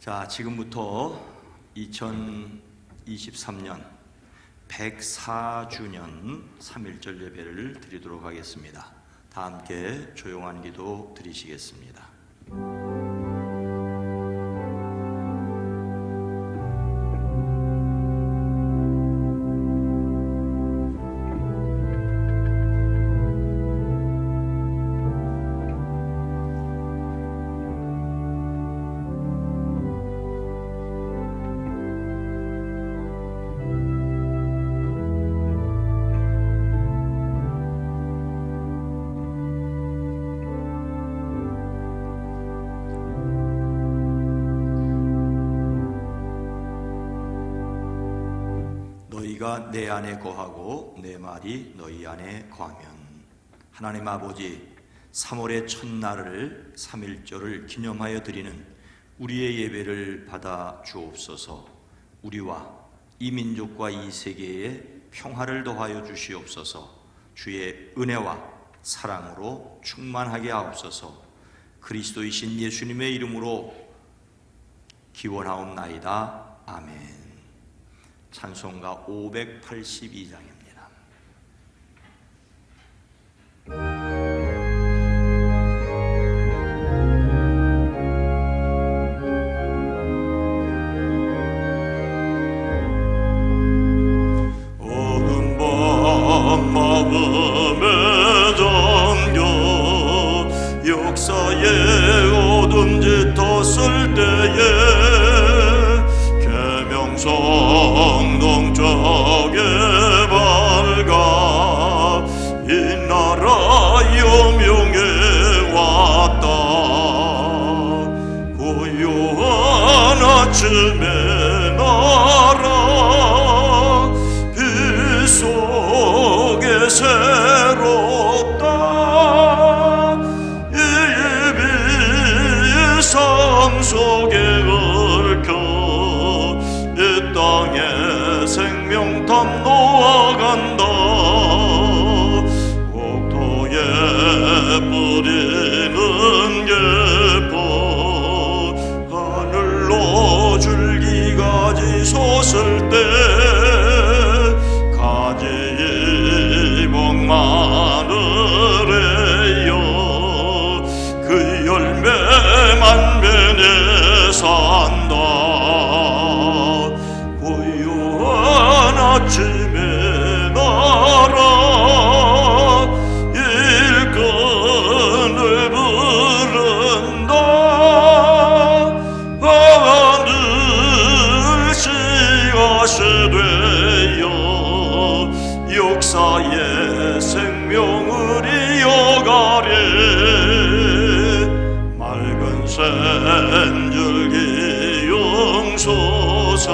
자, 지금부터 2023년 104주년 3.1절 예배를 드리도록 하겠습니다. 다 함께 조용한 기도 드리시겠습니다. 너희가 내 안에 거하고 내 말이 너희 안에 거하면 하나님 아버지, 3월의 첫날을 3.1절을 기념하여 드리는 우리의 예배를 받아 주옵소서. 우리와 이 민족과 이 세계에 평화를 더하여 주시옵소서. 주의 은혜와 사랑으로 충만하게 하옵소서. 그리스도이신 예수님의 이름으로 기원하옵나이다. 아멘. 찬송가 582장입니다. 어두운 밤 마음에 잠겨 역사의 어둠 짙었을 때에 계명성 동쪽에 밝아 이 나라 여명해 왔다. 고요한 아침의 나라 빛 속에 새롭다. 이 비상 속에 땅에 생명탐 놓아간다. 옥토에 뿌리는 예뻐 하늘로 줄기가지 솟을 때 가지 복 마늘에요 그 열매 만면에 산다. 아침의 나라 일꾼을 부른다. 하늘시 가시되어 역사의 생명을 이어가리. 맑은 샘줄기 용솟아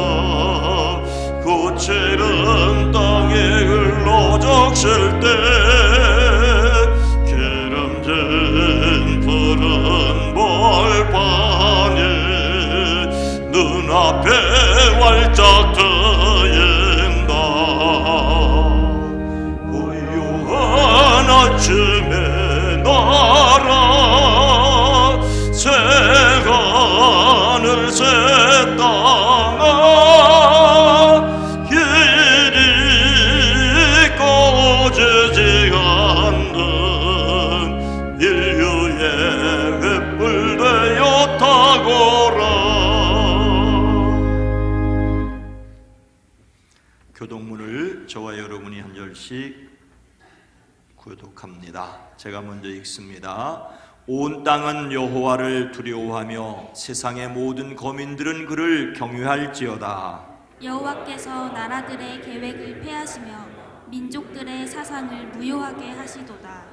꽃들은 땅에 흘러적실 때 기름진 푸른 벌판이 눈앞에 활짝 트인다. 고요한 아침의 나라 새 하늘 새 땅아 꺼지지 않는 인류의 횃불 되어 타거라. 교동문을 저와 여러분이 한 절씩 구독합니다. 제가 먼저 읽습니다. 온 땅은 여호와를 두려워하며 세상의 모든 거민들은 그를 경외할지어다. 여호와께서 나라들의 계획을 폐하시며 민족들의 사상을 무효하게 하시도다.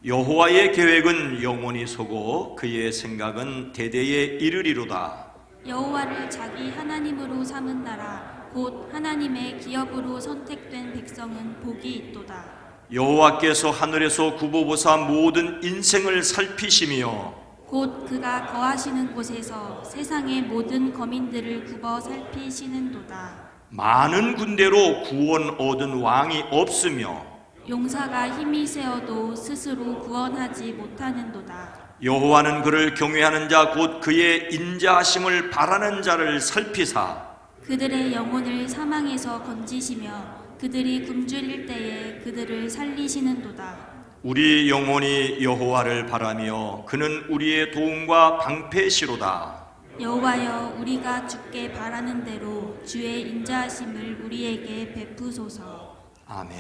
여호와의 계획은 영원히 서고 그의 생각은 대대에 이르리로다. 여호와를 자기 하나님으로 삼은 나라 곧 하나님의 기업으로 선택된 백성은 복이 있도다. 여호와께서 하늘에서 구보보사 모든 인생을 살피시며 곧 그가 거하시는 곳에서 세상의 모든 거민들을 굽어 살피시는도다. 많은 군대로 구원 얻은 왕이 없으며 용사가 힘이 세어도 스스로 구원하지 못하는도다. 여호와는 그를 경외하는 자 곧 그의 인자하심을 바라는 자를 살피사 그들의 영혼을 사망에서 건지시며 그들이 굶주릴 때에 그들을 살리시는도다. 우리 영혼이 여호와를 바라며 그는 우리의 도움과 방패시로다. 여호와여, 우리가 주께 바라는 대로 주의 인자하심을 우리에게 베푸소서. 아멘.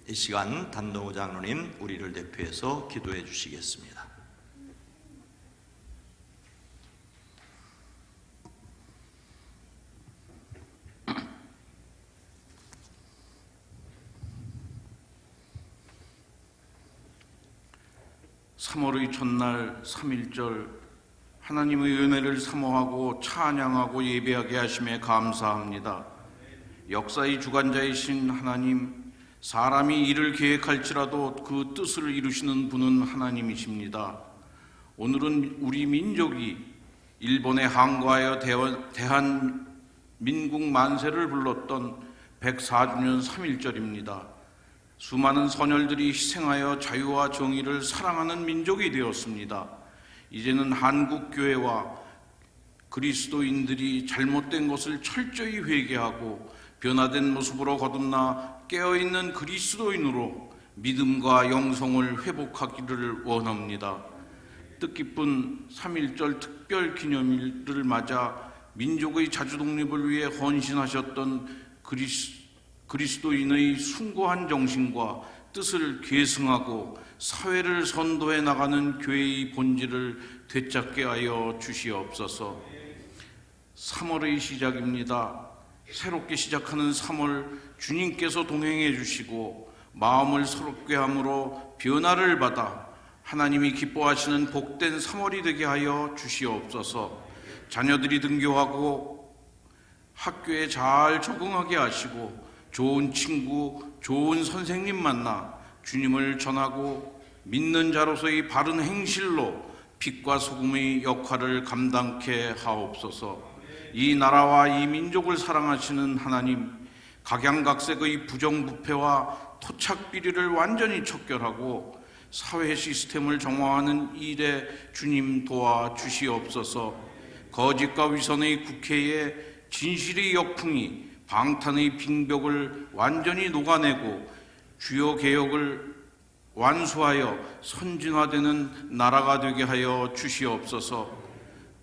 이 시간 단동호 장로님 우리를 대표해서 기도해 주시겠습니다. (3월의) 첫날 3.1절 하나님의 은혜를 사모하고 찬양하고 예배하게 하심에 감사합니다. 역사의 주관자이신 하나님, 사람이 일을 계획할지라도 그 뜻을 이루시는 분은 하나님이십니다. 오늘은 우리 민족이 일본에 항거하여 대한민국 만세를 불렀던 104주년 3.1절입니다. 수많은 선열들이 희생하여 자유와 정의를 사랑하는 민족이 되었습니다. 이제는 한국교회와 그리스도인들이 잘못된 것을 철저히 회개하고 변화된 모습으로 거듭나 깨어있는 그리스도인으로 믿음과 영성을 회복하기를 원합니다. 뜻깊은 3.1절 특별 기념일을 맞아 민족의 자주독립을 위해 헌신하셨던 그리스도인의 숭고한 정신과 뜻을 계승하고 사회를 선도해 나가는 교회의 본질을 되찾게 하여 주시옵소서. 3월의 시작입니다. 새롭게 시작하는 3월, 주님께서 동행해 주시고 마음을 새롭게 함으로 변화를 받아 하나님이 기뻐하시는 복된 3월이 되게 하여 주시옵소서. 자녀들이 등교하고 학교에 잘 적응하게 하시고 좋은 친구, 좋은 선생님 만나 주님을 전하고 믿는 자로서의 바른 행실로 빛과 소금의 역할을 감당케 하옵소서. 이 나라와 이 민족을 사랑하시는 하나님, 각양각색의 부정부패와 토착비리를 완전히 척결하고 사회 시스템을 정화하는 일에 주님 도와주시옵소서. 거짓과 위선의 국회에 진실의 역풍이 방탄의 빙벽을 완전히 녹아내고 주요 개혁을 완수하여 선진화되는 나라가 되게 하여 주시옵소서.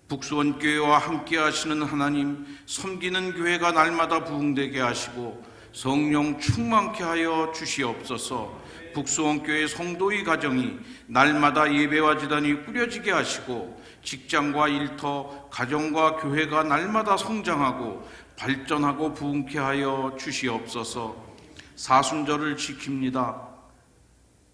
북수원교회와 함께 하시는 하나님, 섬기는 교회가 날마다 부흥되게 하시고 성령 충만케 하여 주시옵소서. 북수원교회 성도의 가정이 날마다 예배와 제단이 꾸려지게 하시고 직장과 일터, 가정과 교회가 날마다 성장하고 발전하고 부흥케 하여 주시옵소서. 사순절을 지킵니다.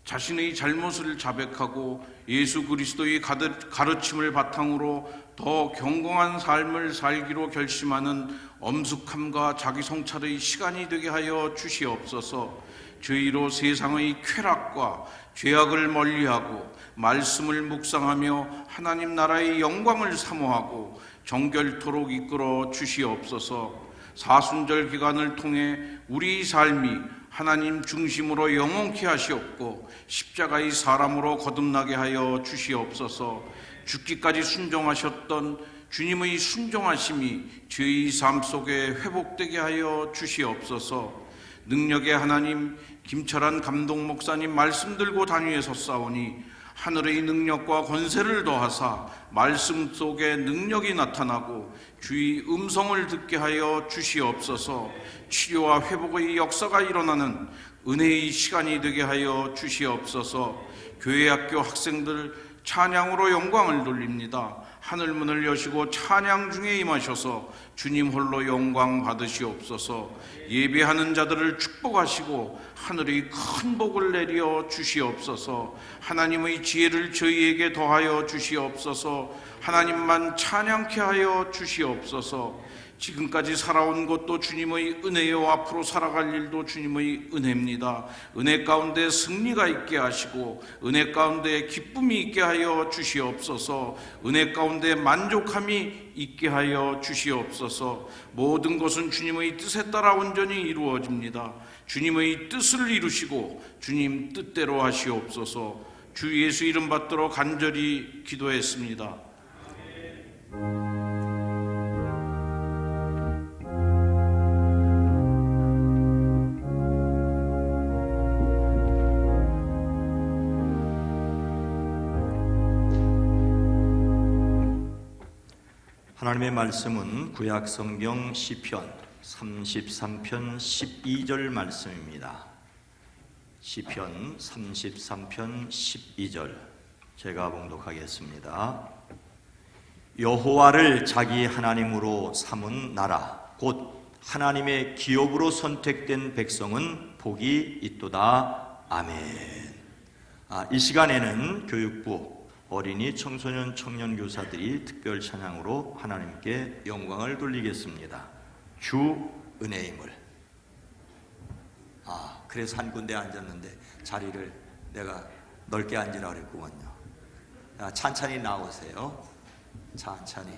자신의 잘못을 자백하고 예수 그리스도의 가르침을 바탕으로 더 경건한 삶을 살기로 결심하는 엄숙함과 자기 성찰의 시간이 되게 하여 주시옵소서. 저희로 세상의 쾌락과 죄악을 멀리하고 말씀을 묵상하며 하나님 나라의 영광을 사모하고 정결토록 이끌어 주시옵소서. 사순절 기간을 통해 우리 삶이 하나님 중심으로 영원케 하시옵고 십자가의 사람으로 거듭나게 하여 주시옵소서. 죽기까지 순종하셨던 주님의 순종하심이 저희 삶 속에 회복되게 하여 주시옵소서. 능력의 하나님, 김철한 감독 목사님 말씀 들고 단위에 섰사오니 하늘의 능력과 권세를 더하사 말씀 속에 능력이 나타나고 주의 음성을 듣게 하여 주시옵소서. 치료와 회복의 역사가 일어나는 은혜의 시간이 되게 하여 주시옵소서. 교회 학교 학생들 찬양으로 영광을 돌립니다. 하늘문을 여시고 찬양 중에 임하셔서 주님 홀로 영광 받으시옵소서. 예배하는 자들을 축복하시고 하늘의 큰 복을 내려 주시옵소서. 하나님의 지혜를 저희에게 더하여 주시옵소서. 하나님만 찬양케 하여 주시옵소서. 지금까지 살아온 것도 주님의 은혜요, 앞으로 살아갈 일도 주님의 은혜입니다. 은혜 가운데 승리가 있게 하시고 은혜 가운데 기쁨이 있게 하여 주시옵소서. 은혜 가운데 만족함이 있게 하여 주시옵소서. 모든 것은 주님의 뜻에 따라 온전히 이루어집니다. 주님의 뜻을 이루시고 주님 뜻대로 하시옵소서. 주 예수 이름 받도록 간절히 기도했습니다. 하나님의 말씀은 구약 성경 시편 33편 12절 말씀입니다. 시편 33편 12절 제가 봉독하겠습니다. 여호와를 자기 하나님으로 삼은 나라 곧 하나님의 기업으로 선택된 백성은 복이 있도다. 아멘. 이 시간에는 교육부 어린이, 청소년, 청년 교사들이 특별 찬양으로 하나님께 영광을 돌리겠습니다. 주 은혜임을. 그래서 한 군데 앉았는데 자리를 내가 넓게 앉으라 그랬구먼요. 찬찬히 나오세요. 찬찬히.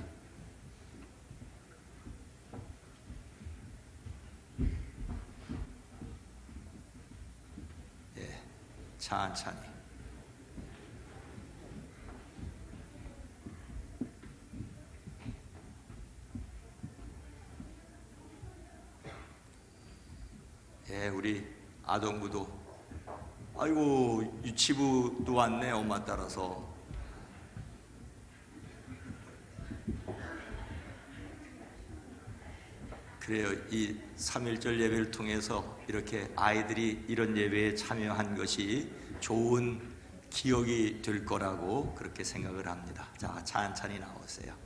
예, 찬찬히. 예, 우리 아동부도 아이고 유치부도 왔네. 엄마 따라서. 그래요. 이 3.1절 예배를 통해서 이렇게 아이들이 이런 예배에 참여한 것이 좋은 기억이 될 거라고 그렇게 생각을 합니다. 자, 찬찬히 나오세요.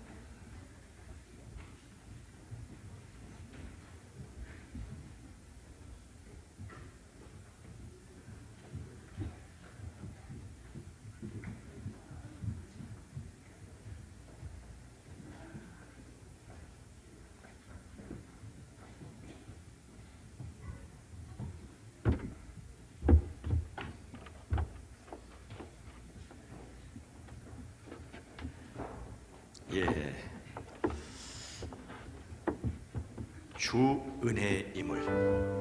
예, 주 은혜임을.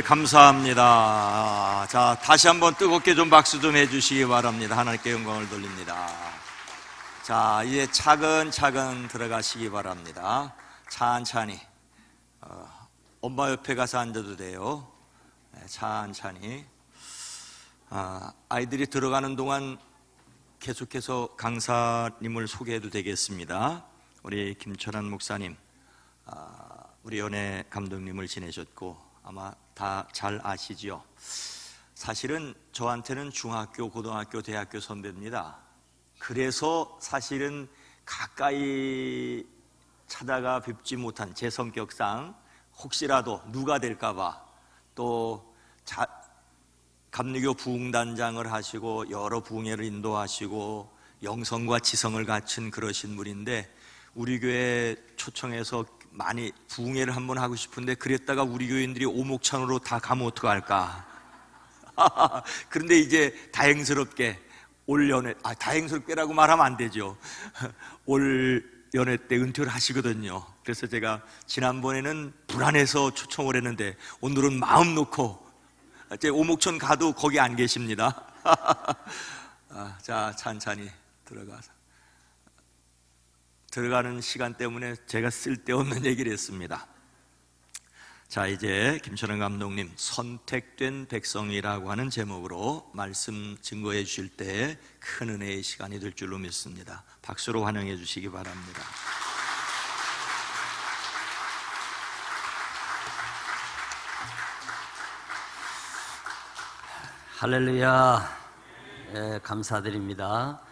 감사합니다. 자, 다시 한번 뜨겁게 좀 박수 좀 해주시기 바랍니다. 하나님께 영광을 돌립니다. 자, 이제 차근차근 들어가시기 바랍니다. 찬찬히. 엄마 옆에 가서 앉아도 돼요. 네, 찬찬히. 아이들이 들어가는 동안 계속해서 강사님을 소개해도 되겠습니다. 우리 김철환 목사님, 우리 연애 감독님을 지내셨고 아마 다 잘 아시죠? 사실은 저한테는 중학교, 고등학교, 대학교 선배입니다. 그래서 사실은 가까이 찾아가 뵙지 못한 제 성격상 혹시라도 누가 될까봐 또 감리교 부흥단장을 하시고 여러 부흥회를 인도하시고 영성과 지성을 갖춘 그러신 분인데 우리 교회 초청해서 많이 부흥회를 한번 하고 싶은데 그랬다가 우리 교인들이 오목천으로 다 가면 어떡할까. 그런데 이제 다행스럽게 올 연회, 다행스럽게라고 말하면 안 되죠. 올 연회 때 은퇴를 하시거든요. 그래서 제가 지난번에는 불안해서 초청을 했는데 오늘은 마음 놓고 제 오목천 가도 거기 안 계십니다. 자, 찬찬히 들어가는 시간 때문에 제가 쓸데없는 얘기를 했습니다. 자, 이제 김철환 감독님 선택된 백성이라고 하는 제목으로 말씀 증거해 주실 때 큰 은혜의 시간이 될 줄로 믿습니다. 박수로 환영해 주시기 바랍니다. 할렐루야. 네, 감사드립니다.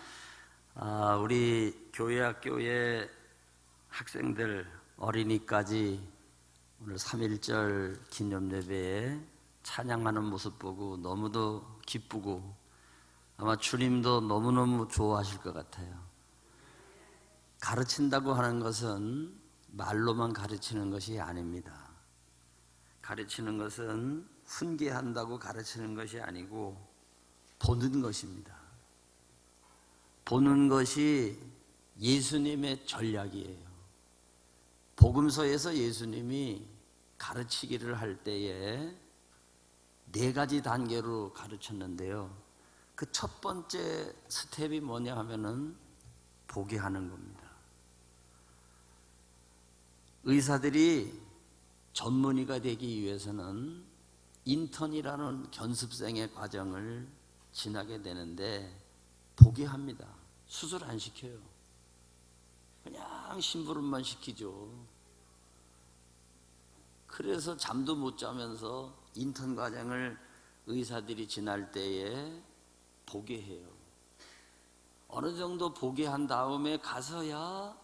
우리 교회 학교의 학생들 어린이까지 오늘 3.1절 기념예배에 찬양하는 모습 보고 너무도 기쁘고 아마 주님도 너무너무 좋아하실 것 같아요. 가르친다고 하는 것은 말로만 가르치는 것이 아닙니다. 가르치는 것은 훈계한다고 가르치는 것이 아니고 보는 것입니다. 보는 것이 예수님의 전략이에요. 복음서에서 예수님이 가르치기를 할 때에 4가지 단계로 가르쳤는데요. 그 첫 번째 스텝이 뭐냐 하면은 보게 하는 겁니다. 의사들이 전문의가 되기 위해서는 인턴이라는 견습생의 과정을 지나게 되는데 보게 합니다. 수술 안 시켜요. 그냥 심부름만 시키죠. 그래서 잠도 못 자면서 인턴 과정을 의사들이 지날 때에 보게 해요. 어느 정도 보게 한 다음에 가서야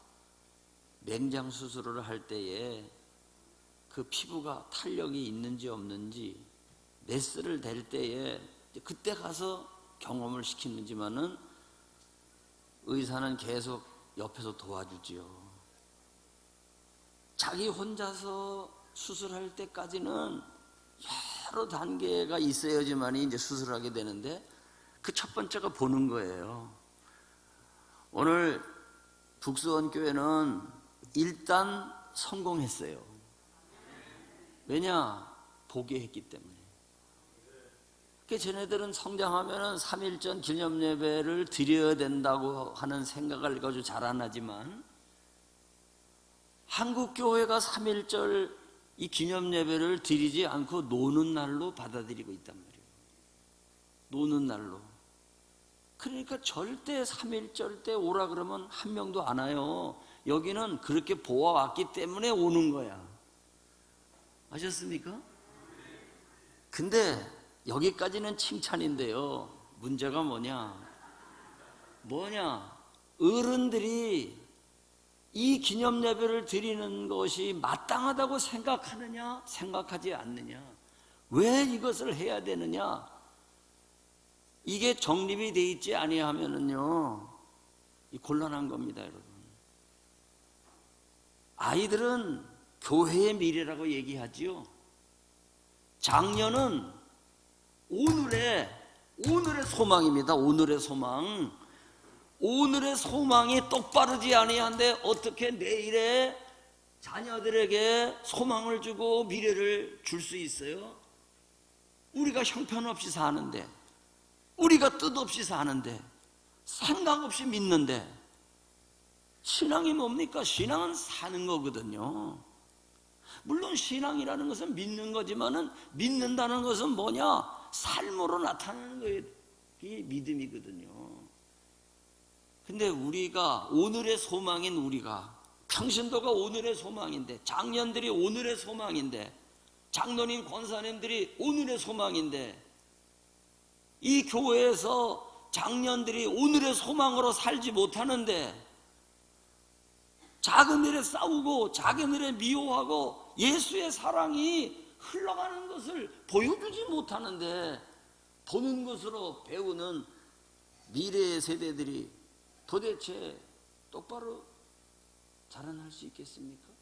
맹장 수술을 할 때에 그 피부가 탄력이 있는지 없는지 메스를 댈 때에 그때 가서 경험을 시키는지만은 의사는 계속 옆에서 도와주지요. 자기 혼자서 수술할 때까지는 여러 단계가 있어야지만 이제 수술하게 되는데 그 첫 번째가 보는 거예요. 오늘 북수원교회는 일단 성공했어요. 왜냐? 보게 했기 때문에. 쟤네들은 성장하면 3.1전 기념예배를 드려야 된다고 하는 생각을 가지고 잘 안 하지만 한국교회가 3.1절 이 기념예배를 드리지 않고 노는 날로 받아들이고 있단 말이에요. 노는 날로. 그러니까 절대 3.1절 때 오라 그러면 한 명도 안 와요. 여기는 그렇게 보아왔기 때문에 오는 거야. 아셨습니까? 근데 여기까지는 칭찬인데요. 문제가 뭐냐? 어른들이 이 기념예배를 드리는 것이 마땅하다고 생각하느냐, 생각하지 않느냐? 왜 이것을 해야 되느냐? 이게 정립이 돼 있지 아니하면은요, 곤란한 겁니다, 여러분. 아이들은 교회의 미래라고 얘기하지요. 장녀는 오늘의 소망입니다. 오늘의 소망. 오늘의 소망이 똑바르지 아니한데 어떻게 내일의 자녀들에게 소망을 주고 미래를 줄 수 있어요? 우리가 형편없이 사는데, 우리가 뜻없이 사는데, 생각 없이 믿는데, 신앙이 뭡니까? 신앙은 사는 거거든요. 물론 신앙이라는 것은 믿는 거지만은, 믿는다는 것은 뭐냐? 삶으로 나타나는 거예요. 이게 믿음이거든요. 근데 우리가, 오늘의 소망인 우리가, 평신도가 오늘의 소망인데, 장년들이 오늘의 소망인데, 장로님, 권사님들이 오늘의 소망인데, 이 교회에서 장년들이 오늘의 소망으로 살지 못하는데, 작은 일에 싸우고 작은 일에 미워하고 예수의 사랑이 흘러가는 것을 보여주지 못하는데, 보는 것으로 배우는 미래의 세대들이 도대체 똑바로 자라날 수 있겠습니까?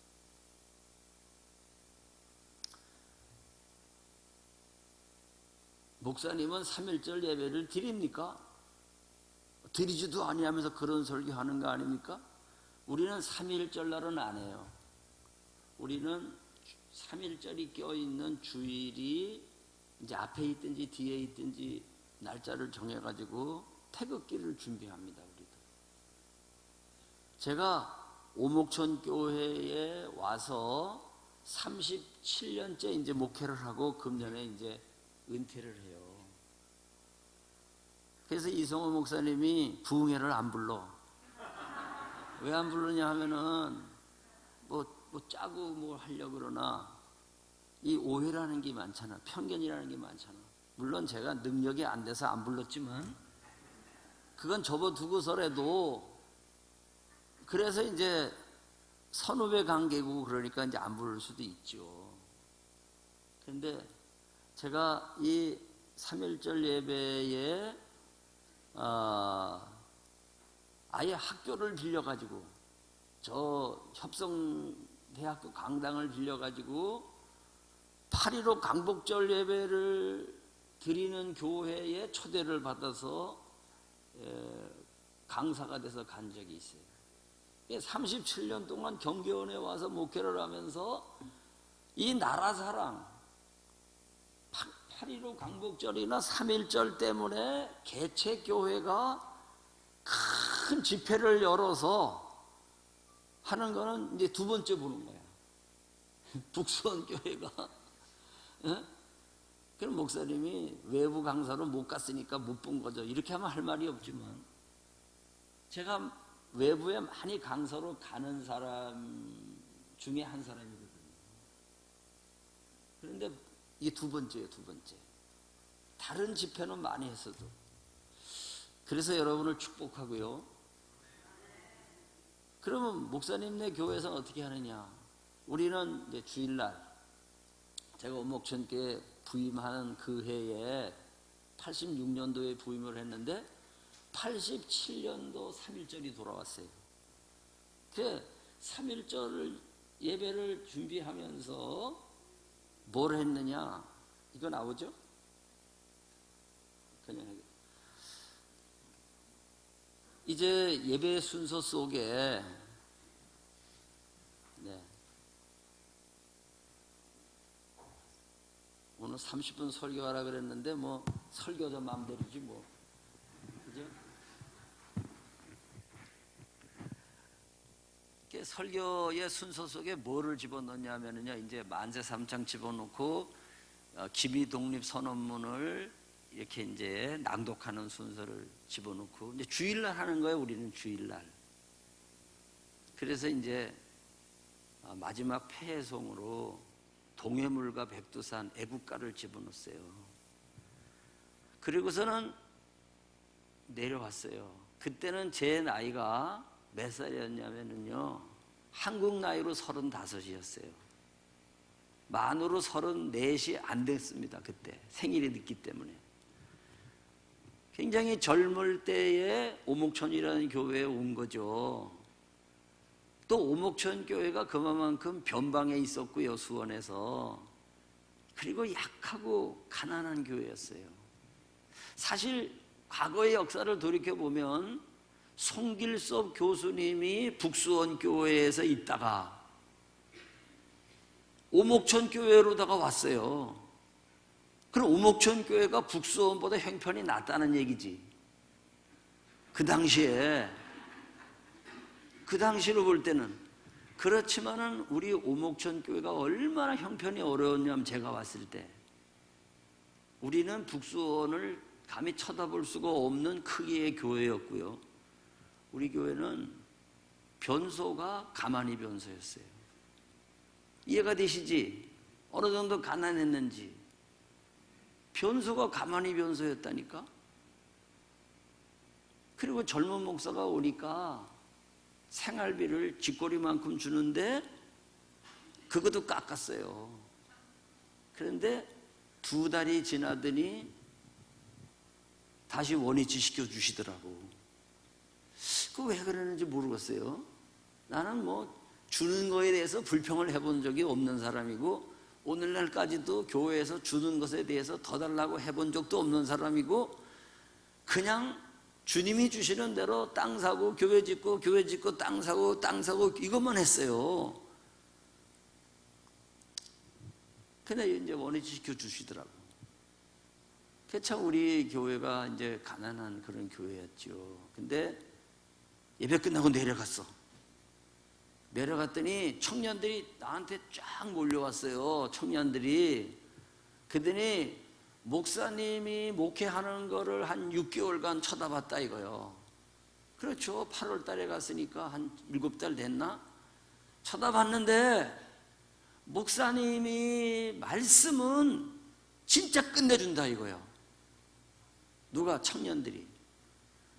목사님은 3.1절 예배를 드립니까? 드리지도 아니하면서 그런 설교하는 거 아닙니까? 우리는 3.1절 날은 안 해요. 우리는 3.1절이 껴있는 주일이 이제 앞에 있든지 뒤에 있든지 날짜를 정해가지고 태극기를 준비합니다. 우리도. 제가 오목천 교회에 와서 37년째 이제 목회를 하고 금년에 이제 은퇴를 해요. 그래서 이성호 목사님이 부흥회를 안 불러. 왜 안 부르냐 하면은 뭐 짜고 뭐 하려고 그러나, 이 오해라는 게 많잖아. 편견이라는 게 많잖아. 물론 제가 능력이 안 돼서 안 불렀지만 그건 접어두고서라도, 그래서 이제 선후배 관계고 그러니까 이제 안 부를 수도 있죠. 그런데 제가 이 3.1절 예배에 아예 학교를 빌려가지고, 저 협성대학교 강당을 빌려가지고 8.15 강복절 예배를 드리는 교회에 초대를 받아서 강사가 돼서 간 적이 있어요. 37년 동안 경계원에 와서 목회를 하면서 이 나라 사랑, 8.15 강복절이나 3.1절 때문에 개척교회가 큰 집회를 열어서 하는 거는 이제 두 번째 보는 거야. 북수원교회가. 그럼 목사님이 외부 강사로 못 갔으니까 못 본 거죠. 이렇게 하면 할 말이 없지만, 제가 외부에 많이 강사로 가는 사람 중에 한 사람이거든요. 그런데 이게 두 번째예요, 두 번째. 다른 집회는 많이 했어도. 그래서 여러분을 축복하고요. 그러면 목사님네 교회에서는 어떻게 하느냐? 우리는 이제 주일날, 제가 오목천교회 부임하는 그 해에 86년도에 부임을 했는데 87년도 3.1절이 돌아왔어요. 그 3.1절 예배를 준비하면서 뭘 했느냐? 이거 나오죠? 그냥 이제 예배 순서 속에 오늘 30분 설교하라 그랬는데 뭐 설교자 마음대로지 뭐, 그죠? 설교의 순서 속에 뭐를 집어넣냐면요, 이제 만세 3창 집어넣고 기미 독립 선언문을 이렇게 이제 낭독하는 순서를 집어넣고, 이제 주일날 하는 거예요. 우리는 주일날. 그래서 이제 마지막 폐해송으로 동해물과 백두산 애국가를 집어넣었어요. 그리고서는 내려왔어요. 그때는 제 나이가 몇 살이었냐면요, 한국 나이로 35이었어요. 만으로 34이 안 됐습니다. 그때 생일이 늦기 때문에. 굉장히 젊을 때에 오목천이라는 교회에 온 거죠. 또 오목천 교회가 그만큼 변방에 있었고요, 수원에서. 그리고 약하고 가난한 교회였어요. 사실 과거의 역사를 돌이켜보면 송길섭 교수님이 북수원 교회에서 있다가 오목천 교회로다가 왔어요. 그럼 오목천 교회가 북수원보다 형편이 낫다는 얘기지. 그 당시로 볼 때는. 그렇지만은 우리 오목천 교회가 얼마나 형편이 어려웠냐면, 제가 왔을 때 우리는 북수원을 감히 쳐다볼 수가 없는 크기의 교회였고요. 우리 교회는 변소가 가만히 변소였어요. 이해가 되시지? 어느 정도 가난했는지. 변소가 가만히 변소였다니까. 그리고 젊은 목사가 오니까 생활비를 쥐꼬리만큼 주는데 그것도 깎았어요. 그런데 2달이 지나더니 다시 원위치 시켜주시더라고. 그 왜 그러는지 모르겠어요. 나는 뭐 주는 거에 대해서 불평을 해본 적이 없는 사람이고, 오늘날까지도 교회에서 주는 것에 대해서 더 달라고 해본 적도 없는 사람이고, 그냥 주님이 주시는 대로 땅 사고 교회 짓고 교회 짓고 땅 사고 이것만 했어요. 근데 이제 원위치 시켜주시더라고. 참 우리 교회가 이제 가난한 그런 교회였죠. 근데 예배 끝나고 내려갔어. 내려갔더니 청년들이 나한테 쫙 몰려왔어요. 청년들이. 그러더니 목사님이 목회하는 거를 한 6개월간 쳐다봤다 이거요. 그렇죠. 8월 달에 갔으니까 한 7달 됐나? 쳐다봤는데 목사님이 말씀은 진짜 끝내준다 이거요. 누가? 청년들이.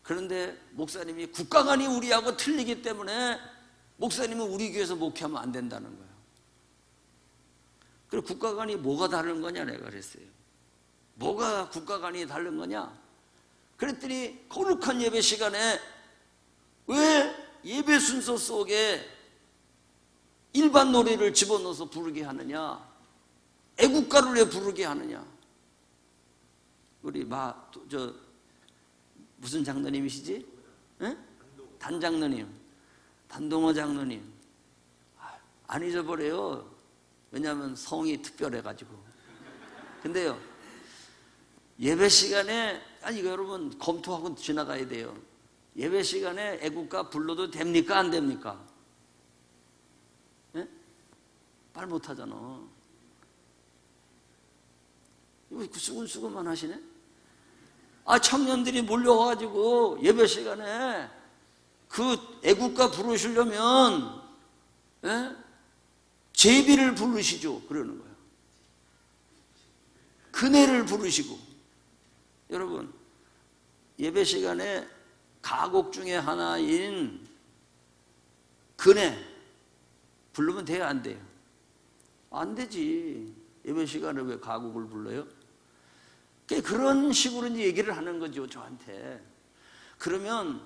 그런데 목사님이 국가관이 우리하고 틀리기 때문에 목사님은 우리 교회에서 목회하면 안 된다는 거예요. 그리고 국가관이 뭐가 다른 거냐 내가 그랬어요. 뭐가 국가관이 다른 거냐? 그랬더니 거룩한 예배 시간에 왜 예배 순서 속에 일반 노래를 집어넣어서 부르게 하느냐? 애국가를 왜 부르게 하느냐? 우리 무슨 장로님이시지? 에? 단장로님, 단동호 장로님. 안 잊어버려요. 왜냐하면 성이 특별해가지고. 근데요, 예배 시간에, 이거 여러분 검토하고 지나가야 돼요. 예배 시간에 애국가 불러도 됩니까? 안 됩니까? 예? 말 못하잖아. 이거 수근수근만 하시네? 청년들이 몰려와가지고 예배 시간에 그 애국가 부르시려면, 예? 제비를 부르시죠. 그러는 거예요. 그네를 부르시고. 여러분, 예배 시간에 가곡 중에 하나인 그네 부르면 돼요? 안 돼요? 안 되지. 예배 시간에 왜 가곡을 불러요? 그런 식으로 이제 얘기를 하는 거죠, 저한테. 그러면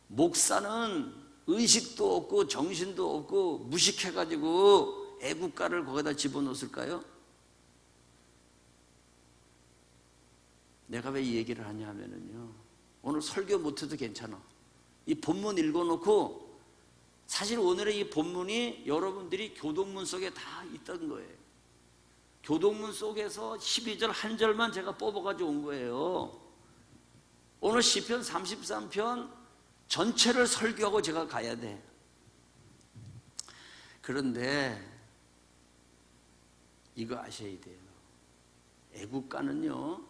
목사는 의식도 없고 정신도 없고 무식해가지고 애국가를 거기다 집어넣었을까요? 내가 왜 이 얘기를 하냐 하면은요, 오늘 설교 못해도 괜찮아. 이 본문 읽어놓고, 사실 오늘의 이 본문이 여러분들이 교동문 속에 다 있던 거예요. 교동문 속에서 12절 한 절만 제가 뽑아가지고 온 거예요. 오늘 시편 33편 전체를 설교하고 제가 가야 돼. 그런데 이거 아셔야 돼요. 애국가는요,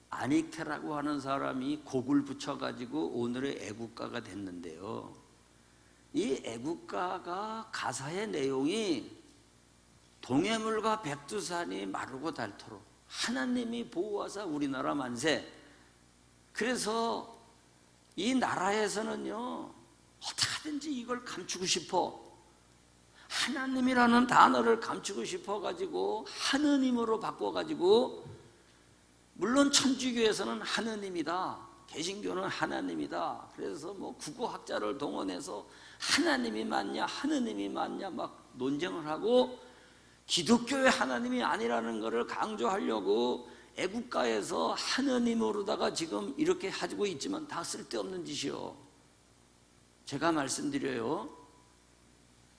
안익태라고 하는 사람이 곡을 붙여가지고 오늘의 애국가가 됐는데요, 이 애국가가 가사의 내용이 동해물과 백두산이 마르고 닳도록 하나님이 보호하사 우리나라 만세. 그래서 이 나라에서는요, 어떻게든지 이걸 감추고 싶어. 하나님이라는 단어를 감추고 싶어가지고 하느님으로 바꿔가지고, 물론 천주교에서는 하느님이다, 개신교는 하나님이다. 그래서 뭐 국어학자를 동원해서 하나님이 맞냐 하느님이 맞냐 막 논쟁을 하고, 기독교의 하나님이 아니라는 것을 강조하려고 애국가에서 하느님으로다가 지금 이렇게 하고 있지만 다 쓸데없는 짓이요. 제가 말씀드려요,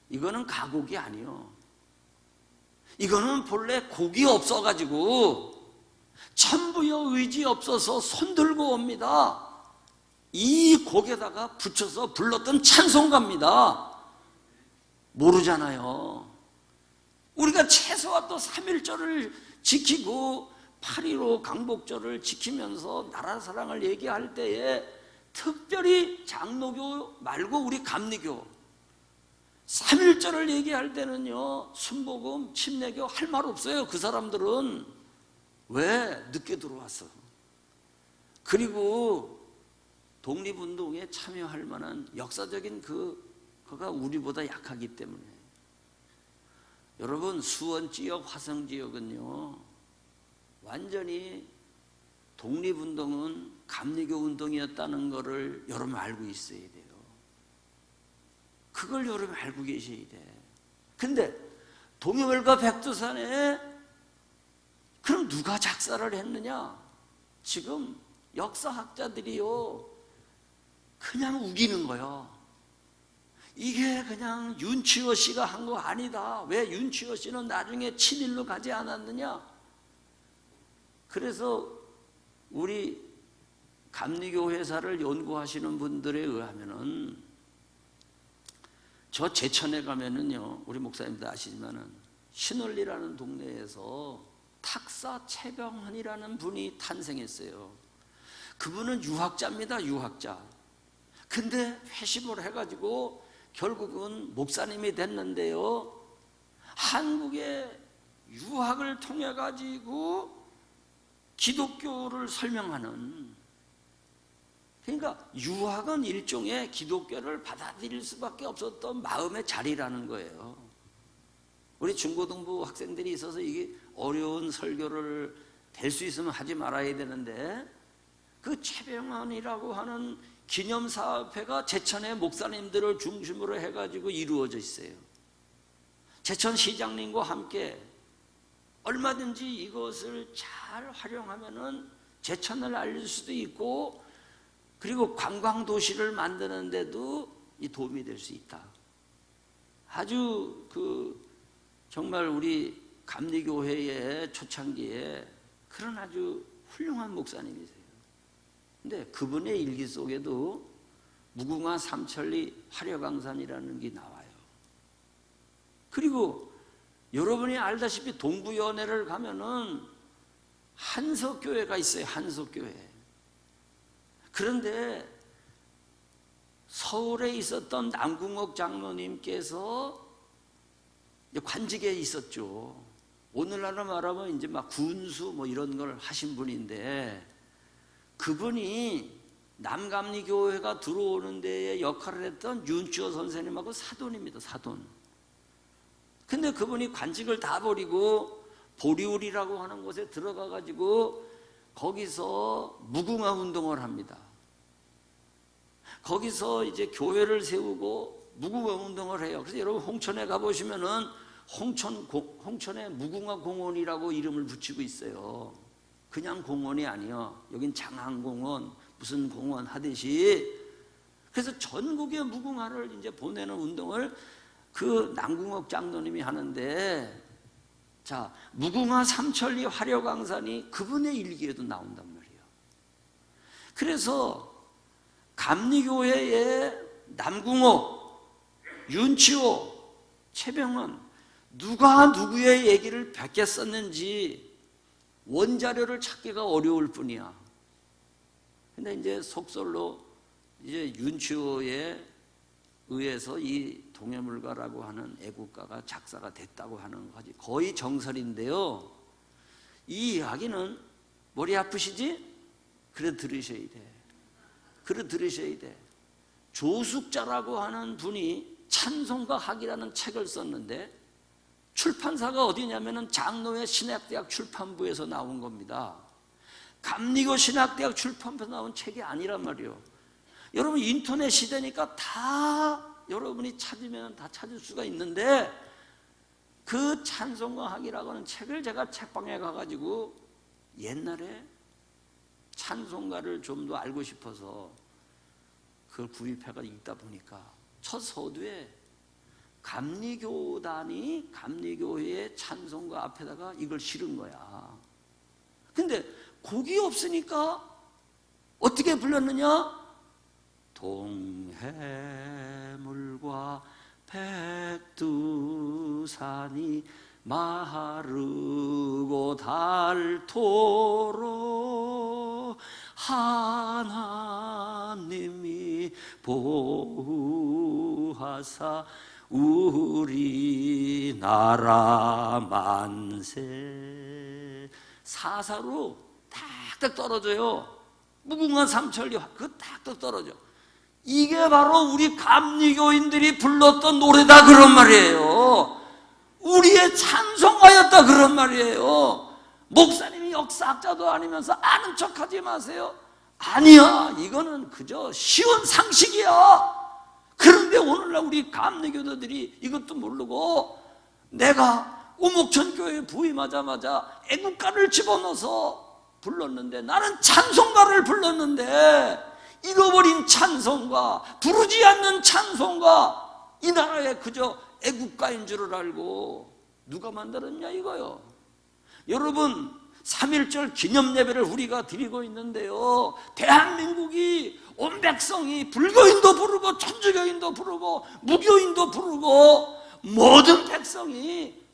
이거는 가곡이 아니요. 이거는 본래 곡이 없어가지고 천부여 의지 없어서 손들고 옵니다. 이 곡에다가 붙여서 불렀던 찬송가입니다. 모르잖아요. 우리가 최소한 또 3.1절을 지키고 8.15 강복절을 지키면서 나라 사랑을 얘기할 때에 특별히 장로교 말고 우리 감리교 3.1절을 얘기할 때는요, 순복음, 침례교 할 말 없어요. 그 사람들은. 왜? 늦게 들어왔어. 그리고 독립운동에 참여할 만한 역사적인 그가 우리보다 약하기 때문에. 여러분, 수원 지역, 화성 지역은요, 완전히 독립운동은 감리교 운동이었다는 것을 여러분 알고 있어야 돼요. 그걸 여러분 알고 계셔야 돼. 근데 동해월과 백두산에 그럼 누가 작사를 했느냐? 지금 역사학자들이요, 그냥 우기는 거예요. 이게 그냥 윤치호 씨가 한 거 아니다. 왜 윤치호 씨는 나중에 친일로 가지 않았느냐? 그래서 우리 감리교 회사를 연구하시는 분들에 의하면은, 저 제천에 가면은요, 우리 목사님도 아시지만은 신월리라는 동네에서 탁사 최병헌이라는 분이 탄생했어요. 그분은 유학자입니다, 유학자. 근데 회심을 해가지고 결국은 목사님이 됐는데요, 한국의 유학을 통해 가지고 기독교를 설명하는, 그러니까 유학은 일종의 기독교를 받아들일 수밖에 없었던 마음의 자리라는 거예요. 우리 중고등부 학생들이 있어서 이게 어려운 설교를 될 수 있으면 하지 말아야 되는데, 그 최병헌이라고 하는 기념사업회가 제천의 목사님들을 중심으로 해가지고 이루어져 있어요. 제천 시장님과 함께 얼마든지 이것을 잘 활용하면은 제천을 알릴 수도 있고, 그리고 관광도시를 만드는 데도 이 도움이 될 수 있다. 아주 정말 우리 감리교회의 초창기에 그런 아주 훌륭한 목사님이세요. 근데 그분의 일기 속에도 무궁화 삼천리 화려강산이라는 게 나와요. 그리고 여러분이 알다시피 동부연회를 가면은 한석교회가 있어요. 한석교회. 그런데 서울에 있었던 남궁옥 장로님께서 관직에 있었죠. 오늘날로 말하면 이제 막 군수 뭐 이런 걸 하신 분인데, 그분이 남감리교회가 들어오는 데에 역할을 했던 윤치호 선생님하고 사돈입니다. 사돈. 근데 그분이 관직을 다 버리고 보리울이라고 하는 곳에 들어가 가지고 거기서 무궁화 운동을 합니다. 거기서 이제 교회를 세우고 무궁화 운동을 해요. 그래서 여러분 홍천에 가보시면은 홍천에 무궁화 공원이라고 이름을 붙이고 있어요. 그냥 공원이 아니요. 여긴 장항공원, 무슨 공원 하듯이. 그래서 전국의 무궁화를 이제 보내는 운동을 그 남궁옥 장로님이 하는데, 자, 무궁화 삼천리 화려강산이 그분의 일기에도 나온단 말이에요. 그래서 감리교회의 남궁옥, 윤치호, 최병헌, 누가 누구의 얘기를 베꼈었는지 원자료를 찾기가 어려울 뿐이야. 근데 이제 속설로 이제 윤치호에 의해서 이 동해물가라고 하는 애국가가 작사가 됐다고 하는 거지. 거의 정설인데요, 이 이야기는 머리 아프시지? 그래 들으셔야 돼. 그래 들으셔야 돼. 조숙자라고 하는 분이 찬송가 학이라는 책을 썼는데, 출판사가 어디냐면은 장로회 신학대학 출판부에서 나온 겁니다. 감리교 신학대학 출판부에서 나온 책이 아니란 말이에요. 여러분 인터넷 시대니까 다 여러분이 찾으면 다 찾을 수가 있는데, 그 찬송가 학이라고 하는 책을 제가 책방에 가가지고 옛날에 찬송가를 좀 더 알고 싶어서 그걸 구입해가 읽다 보니까 첫 서두에 감리교단이 감리교회의 찬송가 앞에다가 이걸 실은 거야. 근데 곡이 없으니까 어떻게 불렀느냐? 동해물과 백두산이 마르고 닳도록 하나님이 보호하사 우리나라 만세. 사사로 탁탁 떨어져요. 무궁화 삼천리 그거 탁탁 떨어져. 이게 바로 우리 감리교인들이 불렀던 노래다 그런 말이에요. 우리의 찬송가였다 그런 말이에요. 목사님이 역사학자도 아니면서 아는 척하지 마세요. 아니야, 이거는 그저 쉬운 상식이야. 그런데 오늘날 우리 감리교도들이 이것도 모르고 내가 오목천교회에 부임하자마자 애국가를 집어넣어서 불렀는데, 나는 찬송가를 불렀는데 잃어버린 찬송가, 부르지 않는 찬송가, 이 나라에 그저 애국가인 줄을 알고 누가 만들었냐 이거요. 여러분, 3.1절 기념 예배를 우리가 드리고 있는데요, 대한민국이 온 백성이 불교인도 부르고 천주교인도 부르고 무교인도 부르고 모든 백성이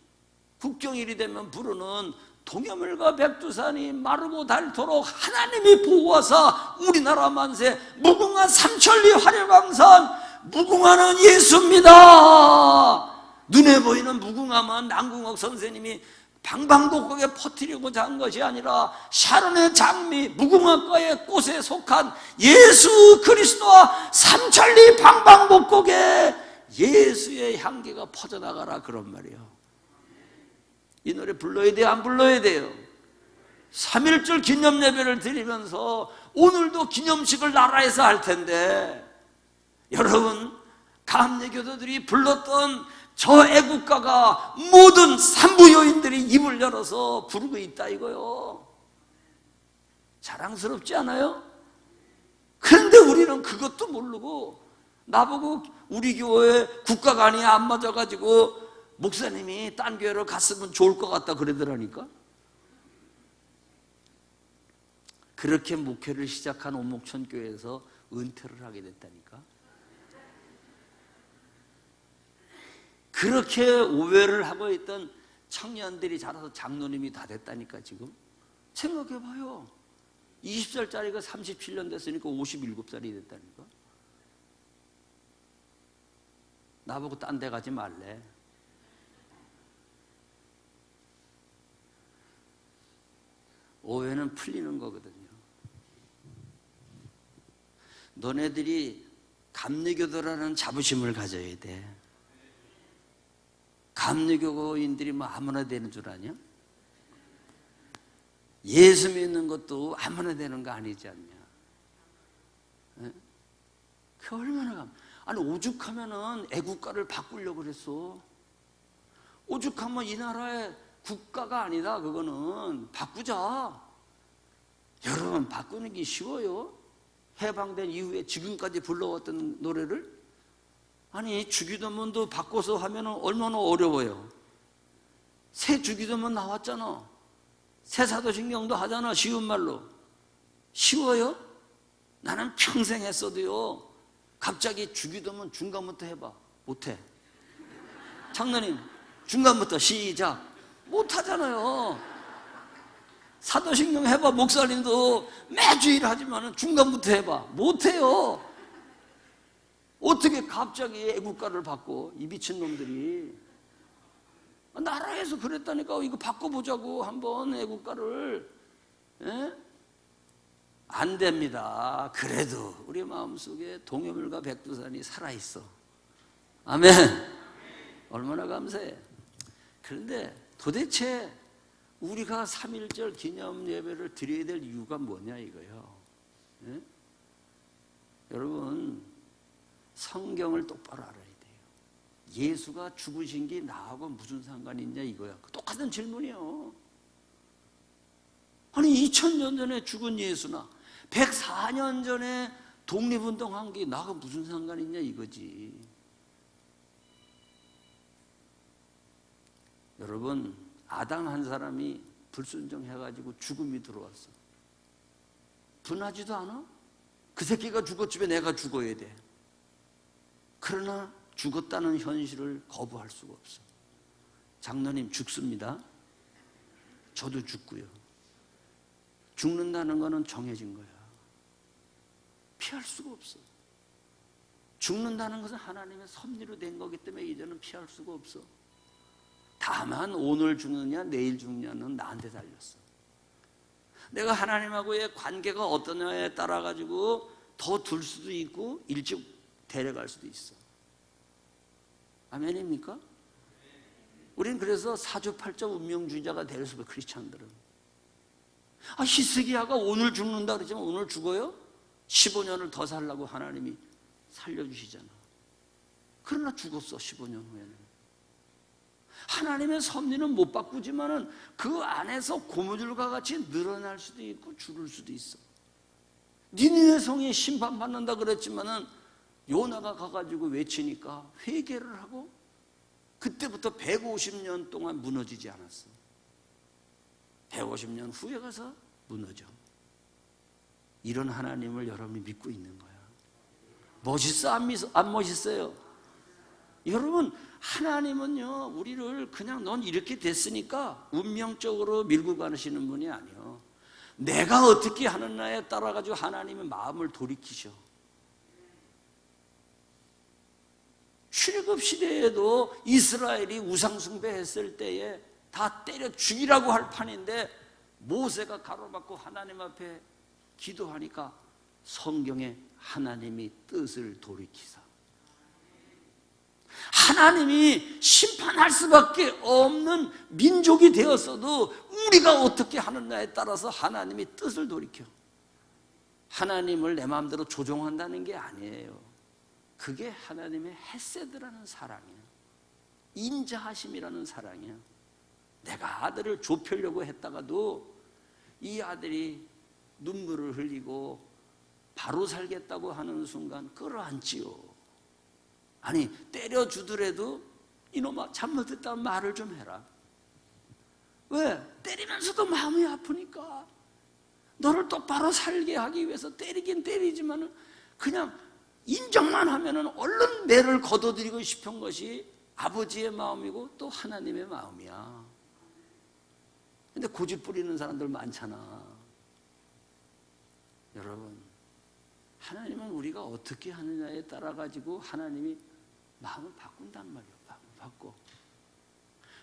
국경일이 되면 부르는 동해물과 백두산이 마르고 닳도록 하나님이 보호하사 우리나라 만세, 무궁화 삼천리 화려강산, 무궁화는 예수입니다. 눈에 보이는 무궁화만 남궁옥 선생님이 방방곡곡에 퍼뜨리고자 한 것이 아니라 샤론의 장미, 무궁화과의 꽃에 속한 예수 그리스도와 삼천리 방방곡곡에 예수의 향기가 퍼져나가라 그런 말이에요. 이 노래 불러야 돼요, 안 불러야 돼요? 3.1절 기념 예배를 드리면서 오늘도 기념식을 나라에서 할 텐데, 여러분, 감리교도들이 불렀던 저 애국가가 모든 산부요인들이 입을 열어서 부르고 있다 이거요. 자랑스럽지 않아요? 그런데 우리는 그것도 모르고 나보고 우리 교회 국가관이 안 맞아가지고 목사님이 딴 교회로 갔으면 좋을 것 같다 그러더라니까. 그렇게 목회를 시작한 오목천교회에서 은퇴를 하게 됐다니까. 그렇게 오해를 하고 있던 청년들이 자라서 장로님이 다 됐다니까. 지금 생각해봐요. 20살짜리가 37년 됐으니까 57살이 됐다니까. 나보고 딴 데 가지 말래. 오해는 풀리는 거거든요. 너네들이 감리교도라는 자부심을 가져야 돼. 감리교인들이 뭐 아무나 되는 줄 아냐? 예수 믿는 것도 아무나 되는 거 아니지 않냐? 에? 그 얼마나 아니, 오죽하면은 애국가를 바꾸려고 그랬어. 오죽하면 이 나라의 국가가 아니다. 그거는 바꾸자. 여러분, 바꾸는 게 쉬워요? 해방된 이후에 지금까지 불러왔던 노래를? 아니, 주기도문도 바꿔서 하면 얼마나 어려워요. 새 주기도문 나왔잖아. 새 사도신경도 하잖아. 쉬운 말로. 쉬워요? 나는 평생 했어도요, 갑자기 주기도문 중간부터 해봐. 못해. 장로님, 중간부터 시작. 못하잖아요. 사도신경 해봐. 목사님도 매주일 하지만 중간부터 해봐. 못해요. 어떻게 갑자기 애국가를 바꿔? 이 미친놈들이. 나라에서 그랬다니까. 이거 바꿔보자고 한번 애국가를. 에? 안 됩니다. 그래도 우리 마음속에 동해물과 백두산이 살아있어. 아멘. 얼마나 감사해. 그런데 도대체 우리가 3.1절 기념 예배를 드려야 될 이유가 뭐냐 이거예요. 예? 여러분, 성경을 똑바로 알아야 돼요. 예수가 죽으신 게 나하고 무슨 상관이 있냐 이거야. 똑같은 질문이에요. 아니, 2000년 전에 죽은 예수나 104년 전에 독립운동한 게 나하고 무슨 상관이 있냐 이거지. 여러분, 아담 한 사람이 불순종해가지고 죽음이 들어왔어. 분하지도 않아? 그 새끼가 죽었지 내가 죽어야 돼. 그러나 죽었다는 현실을 거부할 수가 없어. 장로님 죽습니다. 저도 죽고요. 죽는다는 것은 정해진 거야. 피할 수가 없어. 죽는다는 것은 하나님의 섭리로 된 거기 때문에 이제는 피할 수가 없어. 다만 오늘 죽느냐 내일 죽느냐는 나한테 달렸어. 내가 하나님하고의 관계가 어떠냐에 따라 가지고 더 둘 수도 있고 일찍 데려갈 수도 있어. 아멘입니까? 우린 그래서 사주팔자 운명주의자가 될 수 없어요. 크리스찬들은. 히스기야가 오늘 죽는다 그러지만 오늘 죽어요? 15년을 더 살라고 하나님이 살려주시잖아. 그러나 죽었어. 15년 후에는. 하나님의 섭리는 못 바꾸지만은 그 안에서 고무줄과 같이 늘어날 수도 있고 줄을 수도 있어. 니느웨 성이 심판받는다 그랬지만은 요나가 가가지고 외치니까 회개를 하고 그때부터 150년 동안 무너지지 않았어. 150년 후에 가서 무너져. 이런 하나님을 여러분이 믿고 있는 거야. 멋있어? 안 멋있어요? 여러분, 하나님은요 우리를 그냥 넌 이렇게 됐으니까 운명적으로 밀고 가시는 분이 아니요. 내가 어떻게 하느냐에 따라 가지고 하나님의 마음을 돌이키셔. 출애굽 시대에도 이스라엘이 우상 숭배했을 때에 다 때려 죽이라고 할 판인데 모세가 가로막고 하나님 앞에 기도하니까 성경에 하나님이 뜻을 돌이키사. 하나님이 심판할 수밖에 없는 민족이 되었어도 우리가 어떻게 하느냐에 따라서 하나님이 뜻을 돌이켜. 하나님을 내 마음대로 조종한다는 게 아니에요. 그게 하나님의 헤세드라는 사랑이에요. 인자하심이라는 사랑이에요. 내가 아들을 좁히려고 했다가도 이 아들이 눈물을 흘리고 바로 살겠다고 하는 순간 끌어안지요. 아니 때려주더라도 이놈아 잘못했다는 말을 좀 해라. 왜? 때리면서도 마음이 아프니까. 너를 똑바로 살게 하기 위해서 때리긴 때리지만 그냥 인정만 하면은 얼른 매를 거둬들이고 싶은 것이 아버지의 마음이고 또 하나님의 마음이야. 근데 고집 부리는 사람들 많잖아. 여러분, 하나님은 우리가 어떻게 하느냐에 따라 가지고 하나님이 마음을 바꾼단 말이에요. 마음을 바꿔.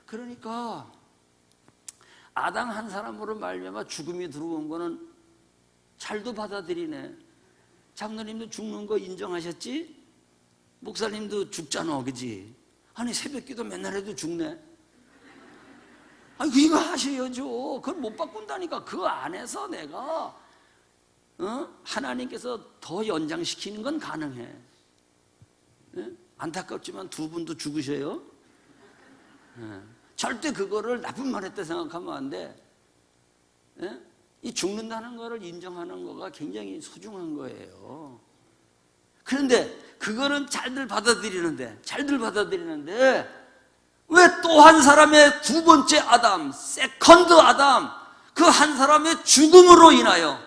그러니까 아담 한 사람으로 말미암아 죽음이 들어온 거는 잘도 받아들이네. 장로님도 죽는 거 인정하셨지? 목사님도 죽잖아, 그지? 아니 새벽기도 맨날 해도 죽네. 아니 이거 하셔야죠. 그걸 못 바꾼다니까. 그 안에서 내가 하나님께서 더 연장시키는 건 가능해. 안타깝지만 두 분도 죽으셔요. 절대 그거를 나쁜 말 했다 생각하면 안 돼. 이 죽는다는 거를 인정하는 거가 굉장히 소중한 거예요. 그런데 그거는 잘들 받아들이는데 왜 또 한 사람의 두 번째 아담, 세컨드 아담, 그 한 사람의 죽음으로 인하여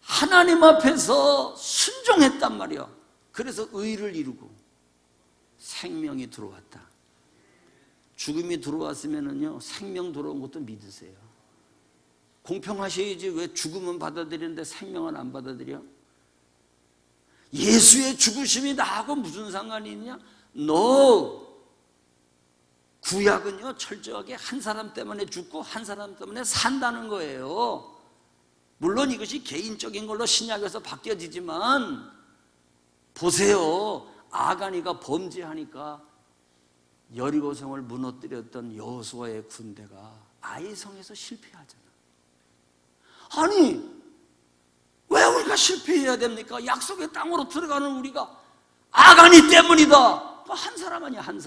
하나님 앞에서 순종했단 말이야. 그래서 의를 이루고 생명이 들어왔다. 죽음이 들어왔으면은요 생명 들어온 것도 믿으세요. 공평하셔야지. 왜 죽음은 받아들이는데 생명은 안 받아들여? 예수의 죽으심이 나하고 무슨 상관이 있냐? No. 구약은요 철저하게 한 사람 때문에 죽고 한 사람 때문에 산다는 거예요. 물론 이것이 개인적인 걸로 신약에서 바뀌어지지만 보세요. 아가니가 범죄하니까 여리고성을 무너뜨렸던 여호수아의 군대가 아이성에서 실패하잖아. 아니 왜 우리가 실패해야 됩니까? 약속의 땅으로 들어가는 우리가 아가니 때문이다. 한 사람 아니야. 한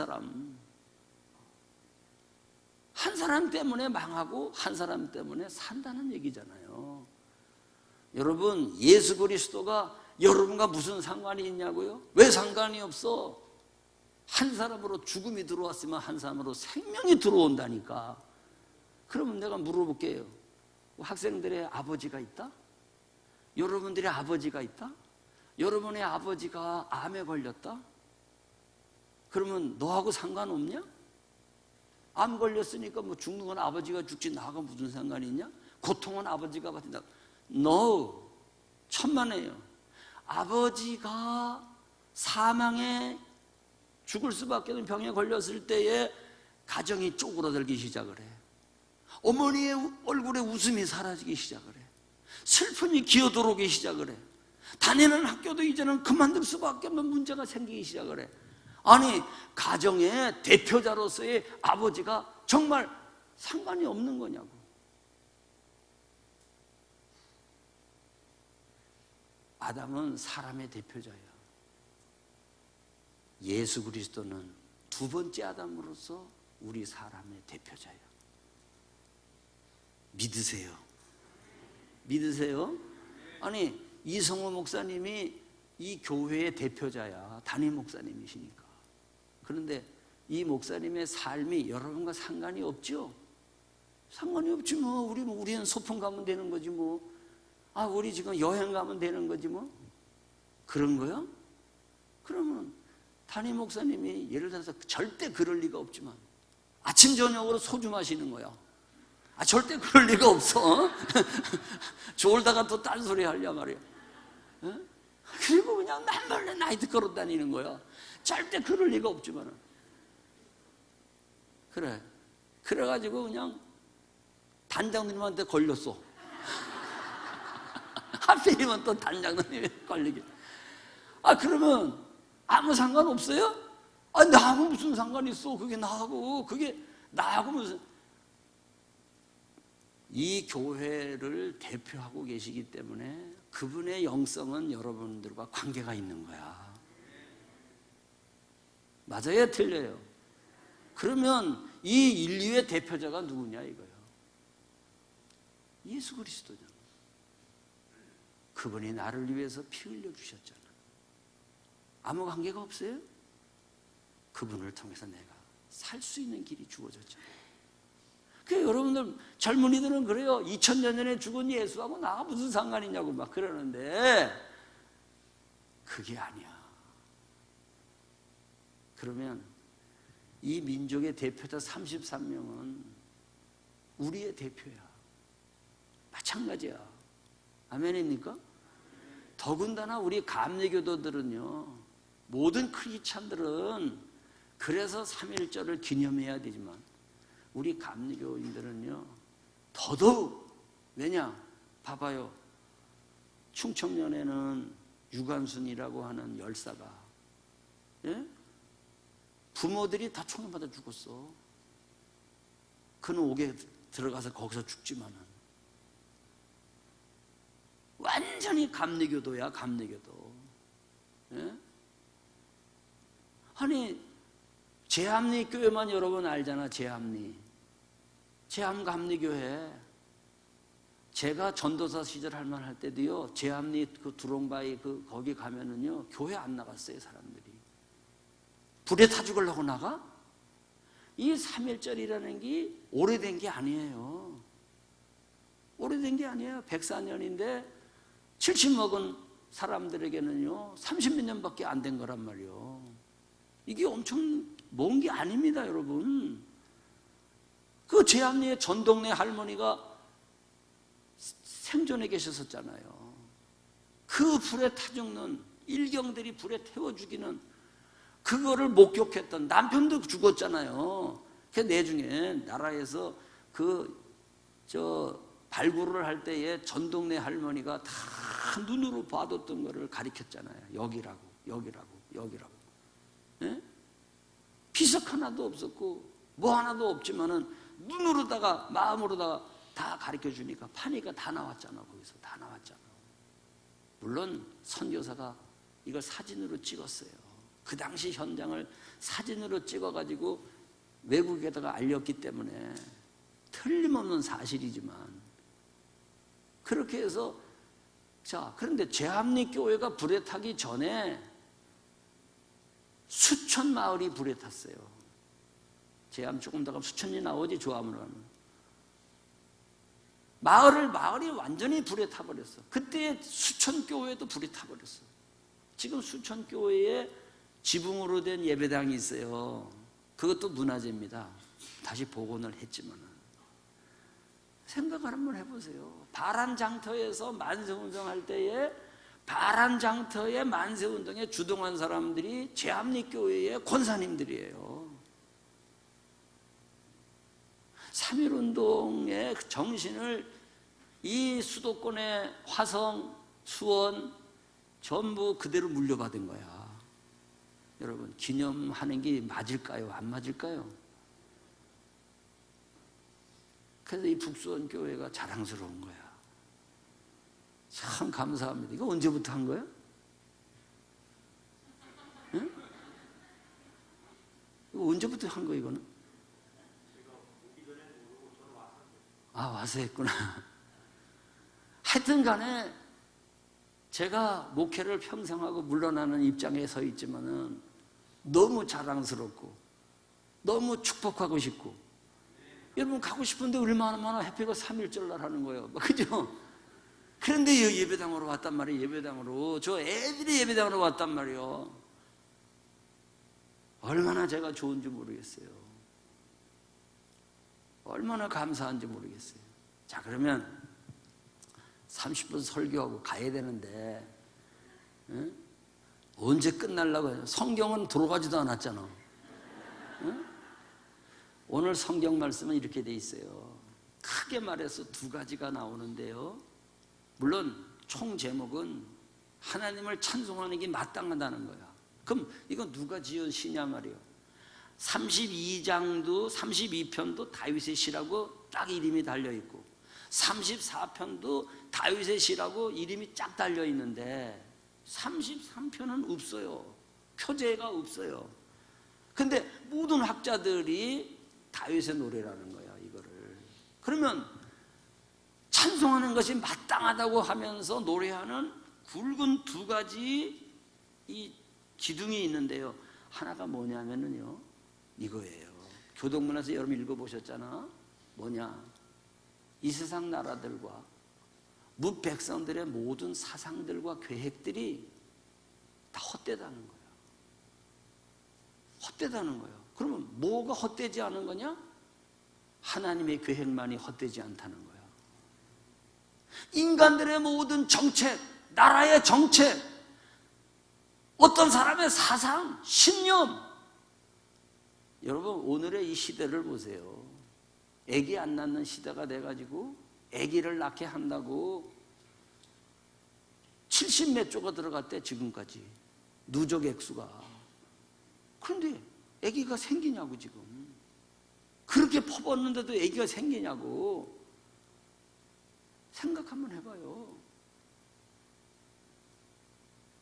사람 때문에 망하고 한 사람 때문에 산다는 얘기잖아요. 여러분, 예수 그리스도가 여러분과 무슨 상관이 있냐고요? 왜 상관이 없어? 한 사람으로 죽음이 들어왔으면 한 사람으로 생명이 들어온다니까. 그러면 내가 물어볼게요. 학생들의 아버지가 있다? 여러분들의 아버지가 있다? 여러분의 아버지가 암에 걸렸다? 그러면 너하고 상관없냐? 암 걸렸으니까 뭐 죽는 건 아버지가 죽지 나하고 무슨 상관이 있냐? 고통은 아버지가 받는다. No. 천만에요. 아버지가 사망에 죽을 수밖에 없는 병에 걸렸을 때에 가정이 쪼그라들기 시작을 해. 어머니의 얼굴에 웃음이 사라지기 시작을 해. 슬픔이 기어들어오기 시작을 해. 다니는 학교도 이제는 그만둘 수밖에 없는 문제가 생기기 시작을 해. 아니, 가정의 대표자로서의 아버지가 정말 상관이 없는 거냐고. 아담은 사람의 대표자야. 예수 그리스도는 두 번째 아담으로서 우리 사람의 대표자야. 믿으세요? 믿으세요? 아니, 이성호 목사님이 이 교회의 대표자야. 담임 목사님이시니까. 그런데 이 목사님의 삶이 여러분과 상관이 없죠? 상관이 없지 뭐. 우리는 소풍 가면 되는 거지 뭐. 아, 우리 지금 여행 가면 되는 거지 뭐. 그런 거야? 그러면 담임 목사님이 예를 들어서 절대 그럴 리가 없지만 아침 저녁으로 소주 마시는 거야. 아, 절대 그럴 리가 없어. 졸다가 또 딴소리 하려 말이야. 어? 그리고 그냥 남발래 나이트 걸어 다니는 거야. 절대 그럴 리가 없지만은. 그래. 그래가지고 그냥 단장님한테 걸렸어. 하필이면 또 단장님이 걸리게. 아, 그러면 아무 상관 없어요? 아, 나하고 무슨 상관 있어? 그게 나하고 무슨. 이 교회를 대표하고 계시기 때문에 그분의 영성은 여러분들과 관계가 있는 거야. 맞아요? 틀려요? 그러면 이 인류의 대표자가 누구냐 이거예요. 예수 그리스도잖아. 그분이 나를 위해서 피 흘려 주셨잖아. 아무 관계가 없어요? 그분을 통해서 내가 살 수 있는 길이 주어졌잖아. 그러니까 여러분들 젊은이들은 그래요. 2000년 전에 죽은 예수하고 나가 무슨 상관이냐고 막 그러는데 그게 아니야. 그러면 이 민족의 대표자 33명은 우리의 대표야. 마찬가지야. 아멘입니까? 더군다나 우리 감리교도들은요, 모든 크리스찬들은 그래서 3.1절을 기념해야 되지만 우리 감리교인들은요 더더욱. 왜냐? 봐봐요. 충청년에는 유관순이라고 하는 열사가, 예? 부모들이 다 총을 맞아 죽었어. 그는 옥에 들어가서 거기서 죽지만은 완전히 감리교도야. 감리교도. 예? 아니, 제합리 교회만 여러분 알잖아. 제합 감리교회. 제가 전도사 시절 할만할 때도요, 제합리 그 두롱바위 거기 가면은요 교회 안 나갔어요. 사람들이 불에 타 죽으려고 나가? 이 3.1절이라는 게 오래된 게 아니에요. 오래된 게 아니에요. 104년인데 70 먹은 사람들에게는요 30몇 년밖에 안 된 거란 말이에요. 이게 엄청 먼 게 아닙니다, 여러분. 그 제합리의 전 동네 할머니가 생존해 계셨었잖아요. 그 불에 타 죽는 일경들이 불에 태워 죽이는 그거를 목격했던 남편도 죽었잖아요. 그 내중에 나라에서 발굴을 할 때에 전 동네 할머니가 다 눈으로 봐뒀던 거를 가리켰잖아요. 여기라고. 예? 비석 하나도 없었고 뭐 하나도 없지만은 눈으로다가 마음으로다가 다 가르쳐 주니까 파니까 다 나왔잖아. 거기서 다 나왔잖아. 물론 선교사가 이걸 사진으로 찍었어요. 그 당시 현장을 사진으로 찍어가지고 외국에다가 알렸기 때문에 틀림없는 사실이지만, 그렇게 해서, 자, 그런데 제합리 교회가 불에 타기 전에 수천 마을이 불에 탔어요. 제암 조금 더 가면 수천이 나오지, 조암으로 가면. 마을이 완전히 불에 타버렸어. 그때 수천 교회도 불에 타버렸어. 지금 수천 교회에 지붕으로 된 예배당이 있어요. 그것도 문화재입니다. 다시 복원을 했지만 생각을 한번 해보세요. 바란장터에서 만세운동할 때에 바란장터의 만세운동에 주동한 사람들이 제암리교회의 권사님들이에요. 3.1운동의 정신을 이 수도권의 화성, 수원 전부 그대로 물려받은 거야. 여러분, 기념하는 게 맞을까요? 안 맞을까요? 그래서 이 북수원 교회가 자랑스러운 거야. 참 감사합니다. 이거 언제부터 한 거야? 응? 이거 언제부터 한 거야, 이거는? 아, 와서 했구나. 하여튼 간에 제가 목회를 평생 하고 물러나는 입장에 서 있지만은 너무 자랑스럽고 너무 축복하고 싶고, 여러분 가고 싶은데 얼마나 해피가 3.1절 날 하는 거예요. 그죠? 그런데 예배당으로 왔단 말이에요. 예배당으로. 저 애들이 예배당으로 왔단 말이에요. 얼마나 제가 좋은지 모르겠어요. 얼마나 감사한지 모르겠어요. 자, 그러면 30분 설교하고 가야 되는데, 응? 언제 끝날라고 해요? 성경은 들어가지도 않았잖아. 응? 오늘 성경 말씀은 이렇게 돼 있어요. 크게 말해서 두 가지가 나오는데요. 물론 총 제목은 하나님을 찬송하는 게 마땅하다는 거야. 그럼 이건 누가 지은 시냐 말이에요. 32장도 32편도 다윗의 시라고 딱 이름이 달려있고 34편도 다윗의 시라고 이름이 쫙 달려있는데 33편은 없어요. 표제가 없어요. 근데 모든 학자들이 다윗의 노래라는 거야, 이거를. 그러면 찬송하는 것이 마땅하다고 하면서 노래하는 굵은 두 가지 이 기둥이 있는데요. 하나가 뭐냐면요, 이거예요. 교동문에서 여러분 읽어보셨잖아. 뭐냐? 이 세상 나라들과 무백성들의 모든 사상들과 계획들이 다 헛되다는 거야. 헛되다는 거야. 그러면 뭐가 헛되지 않은 거냐? 하나님의 계획만이 헛되지 않다는 거야. 인간들의 모든 정책, 나라의 정책, 어떤 사람의 사상, 신념. 여러분, 오늘의 이 시대를 보세요. 아기 안 낳는 시대가 돼가지고 아기를 낳게 한다고 70몇 조가 들어갔대, 지금까지. 누적 액수가. 그런데 아기가 생기냐고, 지금. 그렇게 퍼붓는데도 아기가 생기냐고. 생각 한번 해봐요.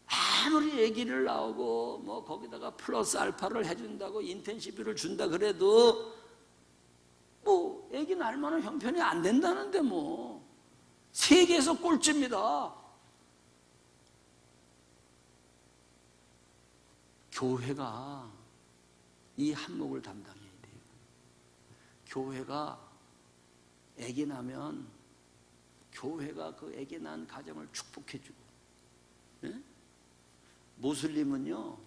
아무리 아기를 낳고 뭐 거기다가 플러스 알파를 해준다고 인텐시브를 준다 그래도 뭐 아기 낳을 만한 형편이 안 된다는데 뭐 세계에서 꼴찌입니다. 교회가 이 한몫을 담당해야 돼요. 교회가 아기 낳으면 교회가 그 아기 낳은 가정을 축복해주고, 예? 모슬림은요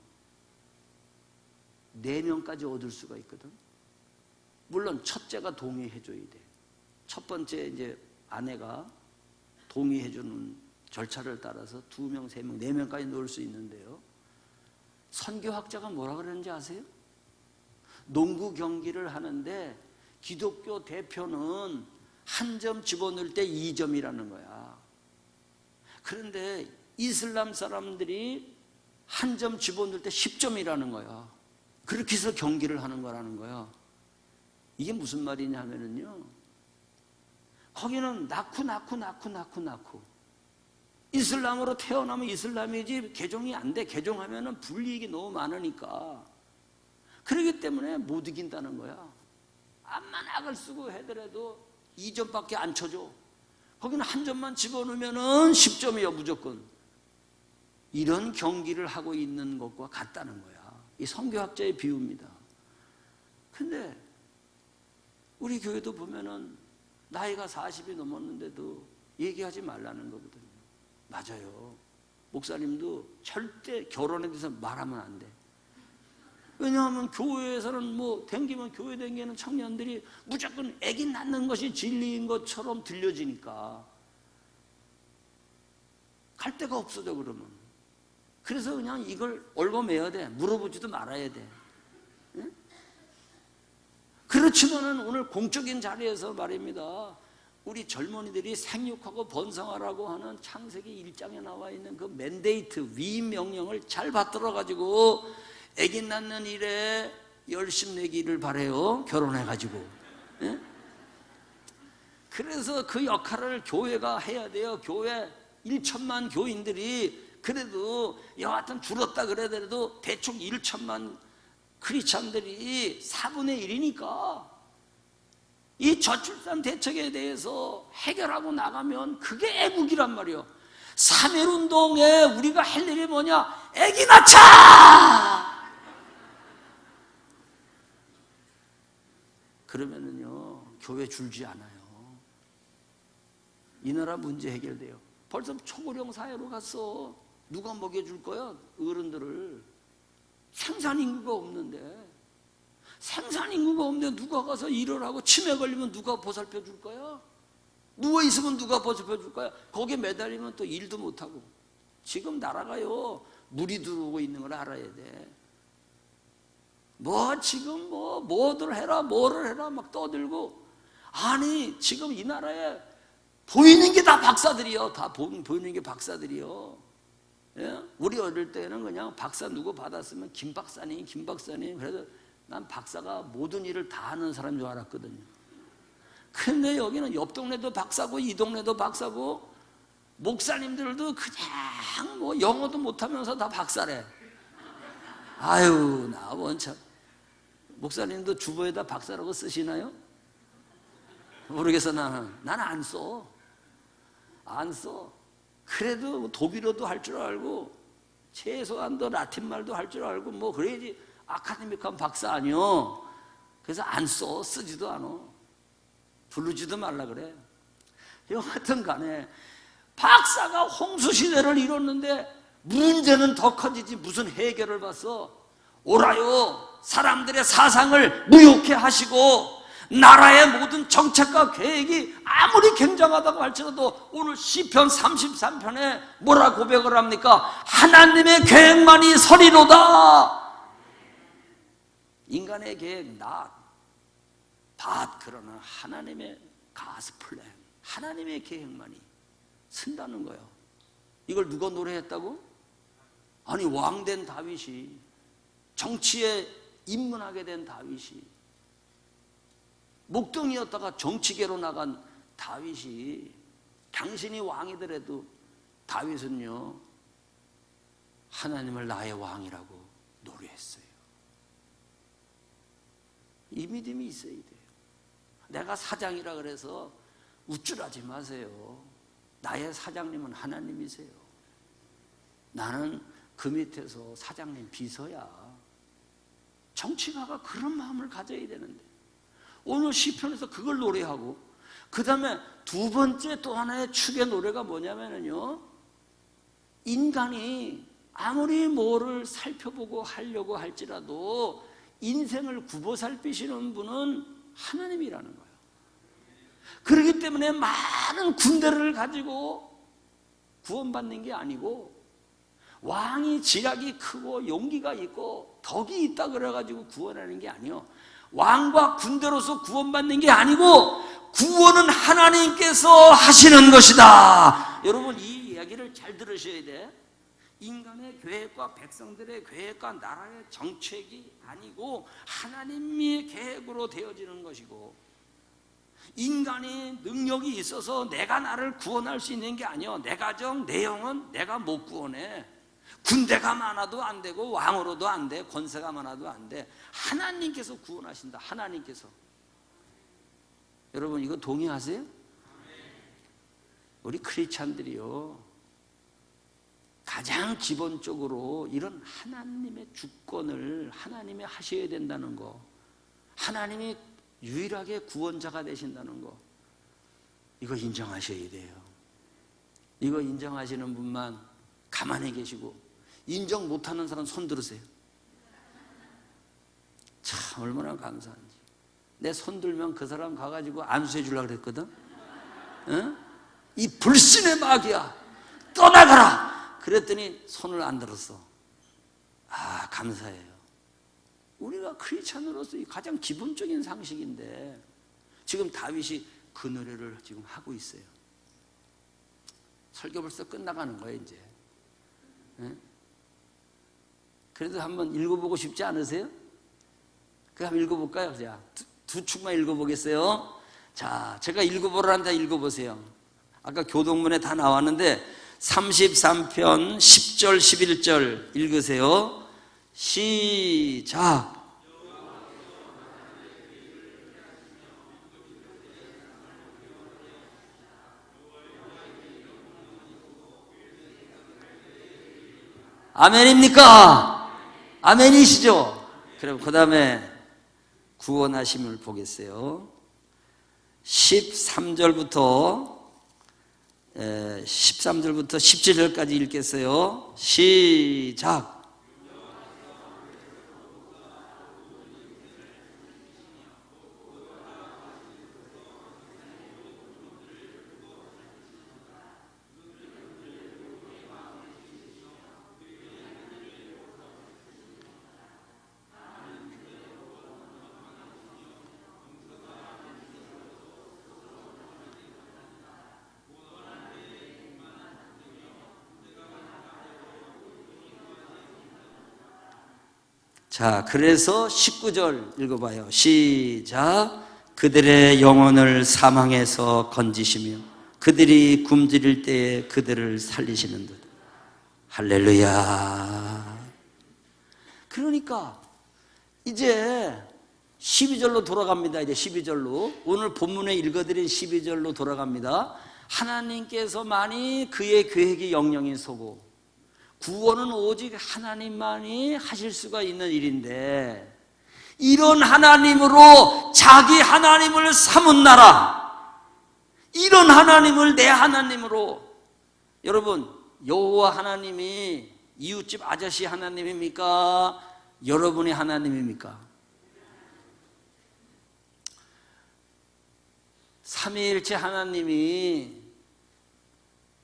4명까지 얻을 수가 있거든. 물론 첫째가 동의해줘야 돼. 첫 번째 이제 아내가 동의해주는 절차를 따라서 2명, 3명, 4명까지 넣을 수 있는데요. 선교학자가 뭐라 그러는지 아세요? 농구 경기를 하는데 기독교 대표는 한 점 집어넣을 때 2점이라는 거야. 그런데 이슬람 사람들이 한 점 집어넣을 때 10점이라는 거야. 그렇게 해서 경기를 하는 거라는 거야. 이게 무슨 말이냐 하면은요, 거기는 낳고 이슬람으로 태어나면 이슬람이지 개종이 안 돼. 개종하면은 불이익이 너무 많으니까. 그렇기 때문에 못 이긴다는 거야. 암만 악을 쓰고 해더라도 2점밖에 안 쳐줘. 거기는 한 점만 집어넣으면은 10점이야 무조건. 이런 경기를 하고 있는 것과 같다는 거야. 이 성교학자의 비유입니다. 근데 우리 교회도 보면은 나이가 40이 넘었는데도 얘기하지 말라는 거거든요. 맞아요. 목사님도 절대 결혼에 대해서 말하면 안 돼. 왜냐하면 교회에서는 뭐 댕기면 교회 댕기는 청년들이 무조건 애기 낳는 것이 진리인 것처럼 들려지니까 갈 데가 없어져. 그러면 그래서 그냥 이걸 얽어매야 돼. 물어보지도 말아야 돼. 응? 그렇지만은 오늘 공적인 자리에서 말입니다, 우리 젊은이들이 생육하고 번성하라고 하는 창세기 1장에 나와 있는 그 맨데이트, 위임 명령을 잘 받들어 가지고 아기 낳는 일에 열심 내기를 바래요. 결혼해가지고. 예? 그래서 그 역할을 교회가 해야 돼요. 교회 1천만 교인들이 그래도 여하튼 줄었다 그래도 대충 1천만 크리스찬들이 4분의 1이니까 이 저출산 대책에 대해서 해결하고 나가면 그게 애국이란 말이에요. 3.1운동에 우리가 할 일이 뭐냐? 아기 낳자! 그러면은요, 교회 줄지 않아요. 이 나라 문제 해결돼요. 벌써 초고령 사회로 갔어. 누가 먹여줄 거야? 어른들을. 생산인구가 없는데. 생산인구가 없는데 누가 가서 일을 하고 치매 걸리면 누가 보살펴 줄 거야? 누워있으면 누가 보살펴 줄 거야? 거기에 매달리면 또 일도 못하고. 지금 나라가요, 물이 들어오고 있는 걸 알아야 돼. 뭐 지금 뭐를 해라 막 떠들고. 아니 지금 이 나라에 보이는 게 다 박사들이요. 다 보이는 게 박사들이요. 예? 우리 어릴 때는 그냥 박사 누구 받았으면 김 박사님 그래서 난 박사가 모든 일을 다 하는 사람인 줄 알았거든요. 근데 여기는 옆 동네도 박사고 이 동네도 박사고 목사님들도 그냥 뭐 영어도 못하면서 다 박사래. 아유, 나 원참. 목사님도 주보에다 박사라고 쓰시나요? 모르겠어. 나는 안 써. 안 써. 그래도 독일어도 할 줄 알고 최소한도 라틴 말도 할 줄 알고 뭐 그래야지 아카데믹한 박사 아니요. 그래서 안 써. 쓰지도 않아. 부르지도 말라 그래. 여하튼 간에 박사가 홍수시대를 이뤘는데 문제는 더 커지지 무슨 해결을 봤어. 오라요, 사람들의 사상을 무욕해 하시고 나라의 모든 정책과 계획이 아무리 굉장하다고 할지라도 오늘 시편 33편에 뭐라 고백을 합니까? 하나님의 계획만이 서리로다. 인간의 계획 그러나 하나님의 가스 플랜, 하나님의 계획만이 쓴다는 거예요. 이걸 누가 노래했다고? 아니 왕된 다윗이, 정치에 입문하게 된 다윗이, 목동이었다가 정치계로 나간 다윗이, 당신이 왕이더라도 다윗은요 하나님을 나의 왕이라고 노래했어요. 이 믿음이 있어야 돼요. 내가 사장이라 그래서 우쭐하지 마세요. 나의 사장님은 하나님이세요. 나는 그 밑에서 사장님 비서야. 정치가가 그런 마음을 가져야 되는데 오늘 시편에서 그걸 노래하고, 그 다음에 두 번째 또 하나의 축의 노래가 뭐냐면요, 인간이 아무리 뭐를 살펴보고 하려고 할지라도 인생을 굽어 살피시는 분은 하나님이라는 거예요. 그렇기 때문에 많은 군대를 가지고 구원받는 게 아니고, 왕이 지략이 크고 용기가 있고 덕이 있다 그래가지고 구원하는 게 아니에요. 왕과 군대로서 구원받는 게 아니고 구원은 하나님께서 하시는 것이다. 여러분 이 이야기를 잘 들으셔야 돼. 인간의 계획과 백성들의 계획과 나라의 정책이 아니고 하나님의 계획으로 되어지는 것이고, 인간이 능력이 있어서 내가 나를 구원할 수 있는 게 아니에요. 내 가정, 내 영혼 내가 못 구원해. 군대가 많아도 안 되고 왕으로도 안 돼. 권세가 많아도 안 돼. 하나님께서 구원하신다. 하나님께서. 여러분 이거 동의하세요? 우리 크리스찬들이요 가장 기본적으로 이런 하나님의 주권을 하나님이 하셔야 된다는 거, 하나님이 유일하게 구원자가 되신다는 거, 이거 인정하셔야 돼요. 이거 인정하시는 분만 가만히 계시고, 인정 못하는 사람 손 들으세요. 참 얼마나 감사한지. 내 손 들면 그 사람 가가지고 안수해 주려고 그랬거든. 응? 이 불신의 마귀야, 떠나가라! 그랬더니 손을 안 들었어. 아, 감사해요. 우리가 크리스찬으로서 가장 기본적인 상식인데 지금 다윗이 그 노래를 지금 하고 있어요. 설교 벌써 끝나가는 거예요 이제. 응? 그래도 한번 읽어보고 싶지 않으세요? 그럼 한번 읽어볼까요? 자, 두 축만 읽어보겠어요. 자, 제가 읽어보라는데 읽어보세요. 아까 교동문에 다 나왔는데 33편 10절 11절 읽으세요. 시작. 아멘입니까? 아멘이시죠? 그럼 그 다음에 구원하심을 보겠어요. 13절부터 17절까지 읽겠어요. 시작. 자, 그래서 19절 읽어봐요. 시작. 그들의 영혼을 사망에서 건지시며 그들이 굶주릴 때에 그들을 살리시는 듯. 할렐루야. 그러니까 이제 12절로 돌아갑니다. 이제 12절로 오늘 본문에 읽어드린 12절로 돌아갑니다. 하나님께서만이 그의 계획이 영영이 서고 구원은 오직 하나님만이 하실 수가 있는 일인데, 이런 하나님으로 자기 하나님을 삼은 나라, 이런 하나님을 내 하나님으로, 여러분 여호와 하나님이 이웃집 아저씨 하나님입니까? 여러분의 하나님입니까? 삼위일체 하나님이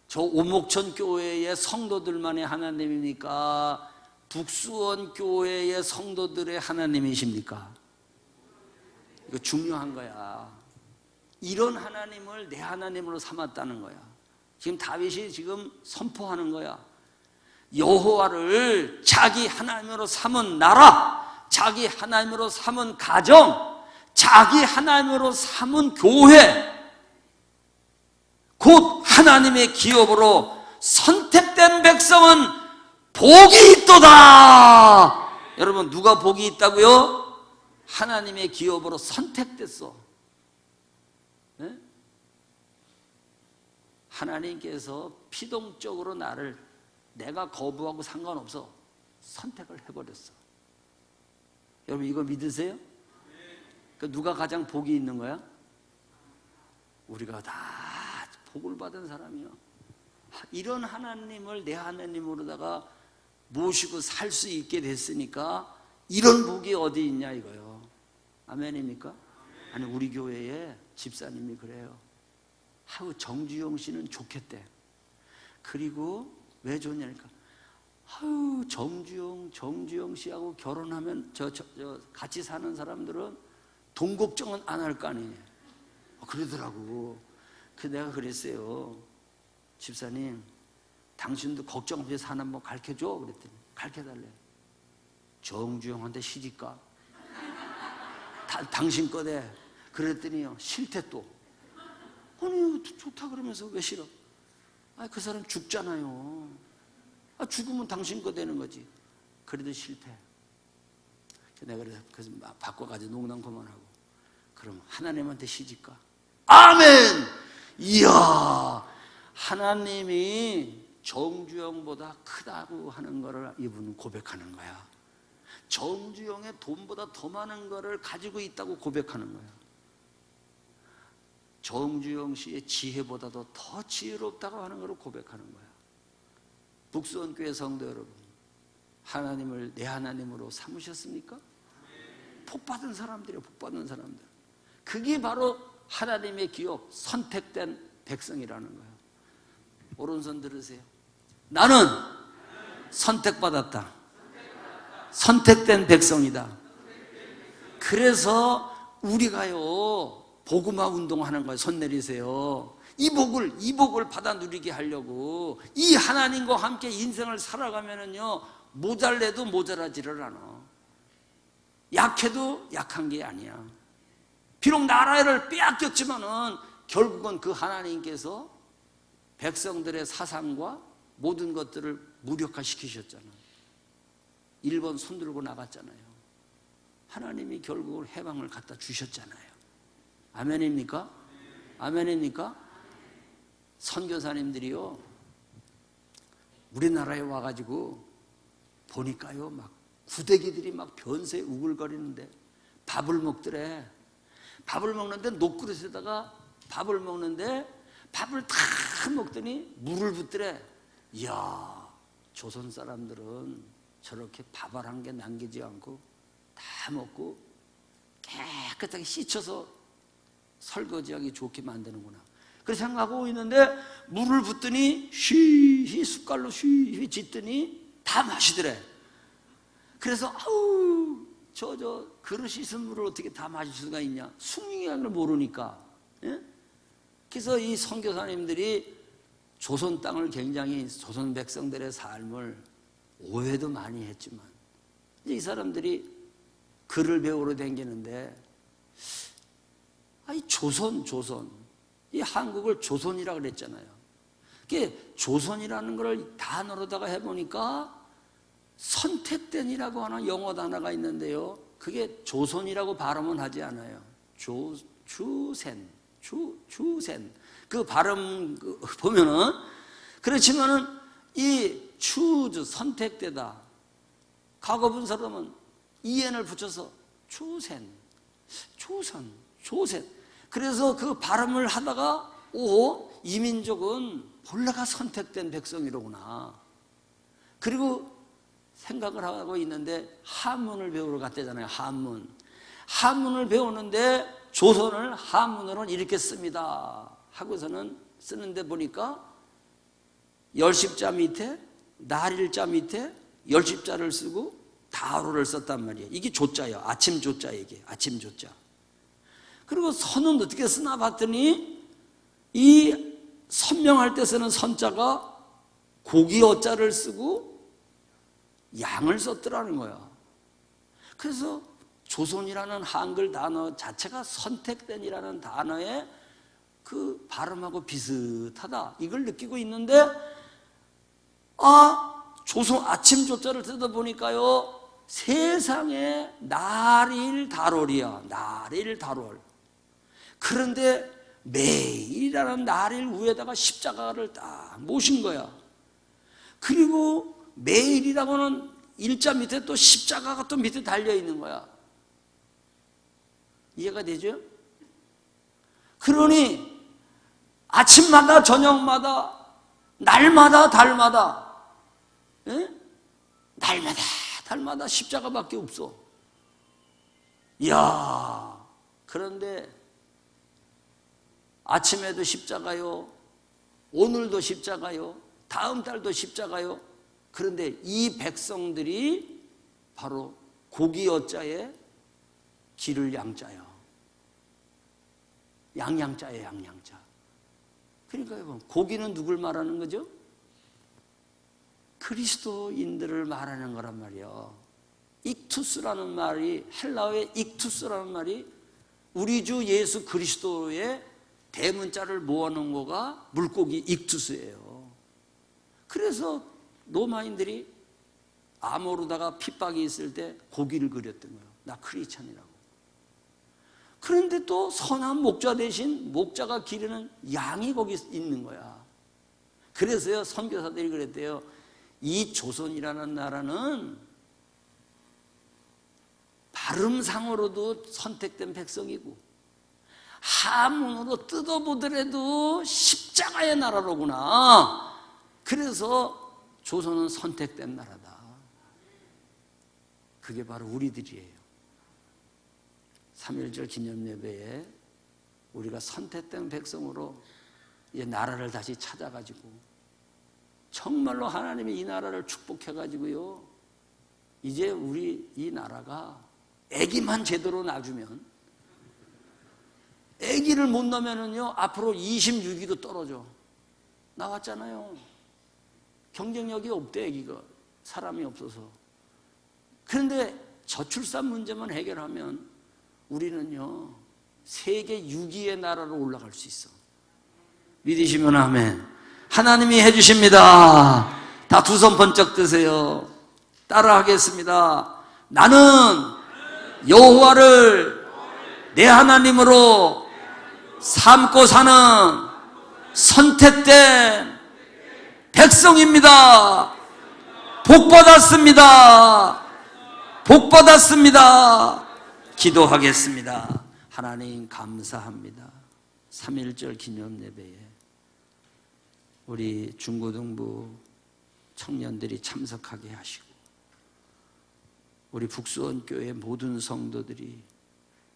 저 오목천 교회의 성도들만의 하나님입니까? 북수원 교회의 성도들의 하나님이십니까? 이거 중요한 거야. 이런 하나님을 내 하나님으로 삼았다는 거야. 지금 다윗이 지금 선포하는 거야. 여호와를 자기 하나님으로 삼은 나라, 자기 하나님으로 삼은 가정, 자기 하나님으로 삼은 교회, 곧 하나님의 기업으로 선택된 백성은 복이 있도다. 여러분 누가 복이 있다고요? 하나님의 기업으로 선택됐어. 네? 하나님께서 피동적으로 나를, 내가 거부하고 상관없어, 선택을 해버렸어. 여러분 이거 믿으세요? 그러니까 누가 가장 복이 있는 거야? 우리가 다 복을 받은 사람이요. 이런 하나님을 내 하나님으로다가 모시고 살 수 있게 됐으니까 이런 복이 어디 있냐 이거요. 아멘입니까? 아니 우리 교회에 집사님이 그래요. 아유 정주영 씨는 좋겠대. 그리고 왜 좋냐니까, 아유 정주영 씨하고 결혼하면 저 같이 사는 사람들은 돈 걱정은 안 할 거 아니에요. 그러더라고. 그 내가 그랬어요. 집사님, 당신도 걱정 없이 사는 법 가르쳐줘. 그랬더니 가르쳐달래. 정주영한테 시집가. 당신 거대. 그랬더니요, 싫대 또. 아니 좋다 그러면서 왜 싫어? 아, 그 사람 죽잖아요. 아, 죽으면 당신 거 되는 거지. 그래도 싫대. 내가 그래서 바꿔가지고 농담 그만하고, 그럼 하나님한테 시집가. 아멘. 이야, 하나님이 정주영보다 크다고 하는 거를 이분은 고백하는 거야. 정주영의 돈보다 더 많은 거를 가지고 있다고 고백하는 거야. 정주영 씨의 지혜보다도 더 지혜롭다고 하는 것을 고백하는 거야. 북수원교회 성도 여러분, 하나님을 내 하나님으로 삼으셨습니까? 복받은 사람들이에요. 복받은 사람들. 그게 바로 하나님의 기업, 선택된 백성이라는 거예요. 오른손 들으세요. 나는 선택받았다. 선택된 백성이다. 그래서 우리가요 복음화 운동하는 거예요. 손 내리세요. 이 복을 받아 누리게 하려고 이 하나님과 함께 인생을 살아가면은요 모자래도 모자라지를 않아. 약해도 약한 게 아니야. 비록 나라를 빼앗겼지만은 결국은 그 하나님께서 백성들의 사상과 모든 것들을 무력화시키셨잖아. 일본 손들고 나갔잖아요. 하나님이 결국은 해방을 갖다 주셨잖아요. 아멘입니까? 아멘입니까? 선교사님들이요 우리나라에 와가지고 보니까요 막 구데기들이 막 변세에 우글거리는데 밥을 먹더래. 밥을 먹는데 녹그릇에다가 밥을 먹는데 밥을 다 먹더니 물을 붓더래. 이야, 조선 사람들은 저렇게 밥알 한 개 남기지 않고 다 먹고 깨끗하게 씻어서 설거지하기 좋게 만드는구나. 그렇게 생각하고 있는데 물을 붓더니 쉬 숟갈로 쉬 짓더니 다 마시더래. 그래서 아우 저 그릇 씻은 물을 어떻게 다 마실 수가 있냐. 숭늉한 걸 모르니까. 예? 그래서 이 선교사님들이 조선 땅을 굉장히 조선 백성들의 삶을 오해도 많이 했지만 이제 이 사람들이 글을 배우러 다니는데 이 조선 이 한국을 조선이라고 그랬잖아요. 그게 조선이라는 걸 단어로다가 해보니까 선택된이라고 하는 영어 단어가 있는데요. 그게 조선이라고 발음은 하지 않아요. 주센 그 발음 보면은 그렇지만은 이 choose 선택되다. 과거 분사로는 en을 붙여서 조선. 그래서 그 발음을 하다가 이 민족은 본래가 선택된 백성이로구나. 그리고 생각을 하고 있는데 한문을 배우러 갔대잖아요. 한문을 배우는데 조선을 한문으로는 이렇게 씁니다 하고서는 쓰는데 보니까 열십자 밑에 날일자 밑에 열십자를 쓰고 다로를 썼단 말이에요. 이게 조자예요. 아침 조자. 이게 아침 조자. 그리고 선은 어떻게 쓰나 봤더니 이 선명할 때 쓰는 선자가 고기 어자를 쓰고 양을 썼더라는 거야. 그래서 조선이라는 한글 단어 자체가 선택된이라는 단어의 그 발음하고 비슷하다. 이걸 느끼고 있는데 조선 아침 조자를 쓰다 보니까요 세상에 날일다롤이야. 날일다롤. 그런데 매일이라는 날일 위에다가 십자가를 딱 모신 거야. 그리고 매일이라고는 일자 밑에 또 십자가가 또 밑에 달려 있는 거야. 이해가 되죠? 그러니 아침마다 저녁마다 날마다 달마다 날마다 달마다 십자가밖에 없어. 이야, 그런데 아침에도 십자가요, 오늘도 십자가요, 다음 달도 십자가요. 그런데 이 백성들이 바로 고기 어자에 기를 양자요. 양양자예요, 양양자. 그러니까 여러분, 고기는 누굴 말하는 거죠? 그리스도인들을 말하는 거란 말이에요. 익투스라는 말이, 헬라어의 익투스라는 말이 우리 주 예수 그리스도의 대문자를 모아놓은 거가 물고기 익투스예요. 그래서 로마인들이 암호로다가 핍박이 있을 때 고기를 그렸던 거예요. 나 크리스찬이라고. 그런데 또 선한 목자 대신 목자가 기르는 양이 거기 있는 거야. 그래서요, 선교사들이 그랬대요. 이 조선이라는 나라는 발음상으로도 선택된 백성이고 한문으로 뜯어보더라도 십자가의 나라로구나. 그래서 조선은 선택된 나라다. 그게 바로 우리들이에요. 3.1절 기념예배에 우리가 선택된 백성으로 이 나라를 다시 찾아가지고 정말로 하나님이 이 나라를 축복해가지고요, 이제 우리 이 나라가 아기만 제대로 낳아주면, 아기를 못 낳으면은요 앞으로 26위도 떨어져. 나왔잖아요. 경쟁력이 없대. 아기가 사람이 없어서. 그런데 저출산 문제만 해결하면 우리는요 세계 6위의 나라로 올라갈 수 있어. 믿으시면 아멘. 하나님이 해주십니다. 다 두 손 번쩍 드세요. 따라하겠습니다. 나는 여호와를 내 하나님으로 삼고 사는 선택된 백성입니다. 복받았습니다. 복받았습니다. 기도하겠습니다. 하나님 감사합니다. 3.1절 기념예배에 우리 중고등부 청년들이 참석하게 하시고 우리 북수원교회 모든 성도들이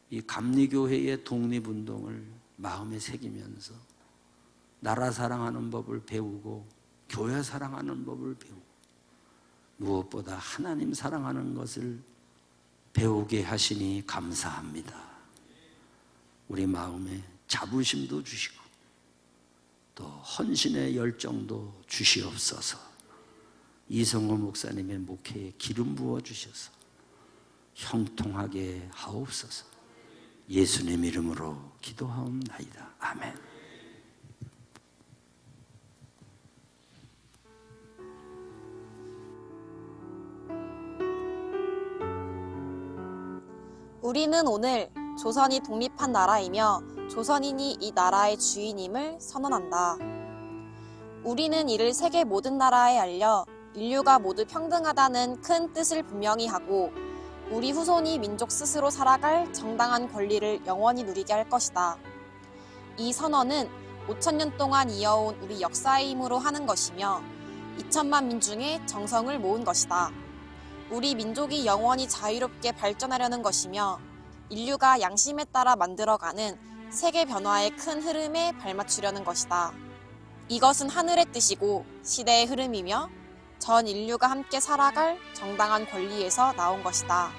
이 감리교회의 독립운동을 마음에 새기면서 나라 사랑하는 법을 배우고 교회 사랑하는 법을 배우고 무엇보다 하나님 사랑하는 것을 배우게 하시니 감사합니다. 우리 마음에 자부심도 주시고 또 헌신의 열정도 주시옵소서. 이성호 목사님의 목회에 기름 부어 주셔서 형통하게 하옵소서. 예수님 이름으로 기도하옵나이다. 아멘. 우리는 오늘 조선이 독립한 나라이며 조선인이 이 나라의 주인임을 선언한다. 우리는 이를 세계 모든 나라에 알려 인류가 모두 평등하다는 큰 뜻을 분명히 하고 우리 후손이 민족 스스로 살아갈 정당한 권리를 영원히 누리게 할 것이다. 이 선언은 5,000년 동안 이어온 우리 역사의 힘으로 하는 것이며 2천만 민중의 정성을 모은 것이다. 우리 민족이 영원히 자유롭게 발전하려는 것이며 인류가 양심에 따라 만들어가는 세계 변화의 큰 흐름에 발맞추려는 것이다. 이것은 하늘의 뜻이고 시대의 흐름이며 전 인류가 함께 살아갈 정당한 권리에서 나온 것이다.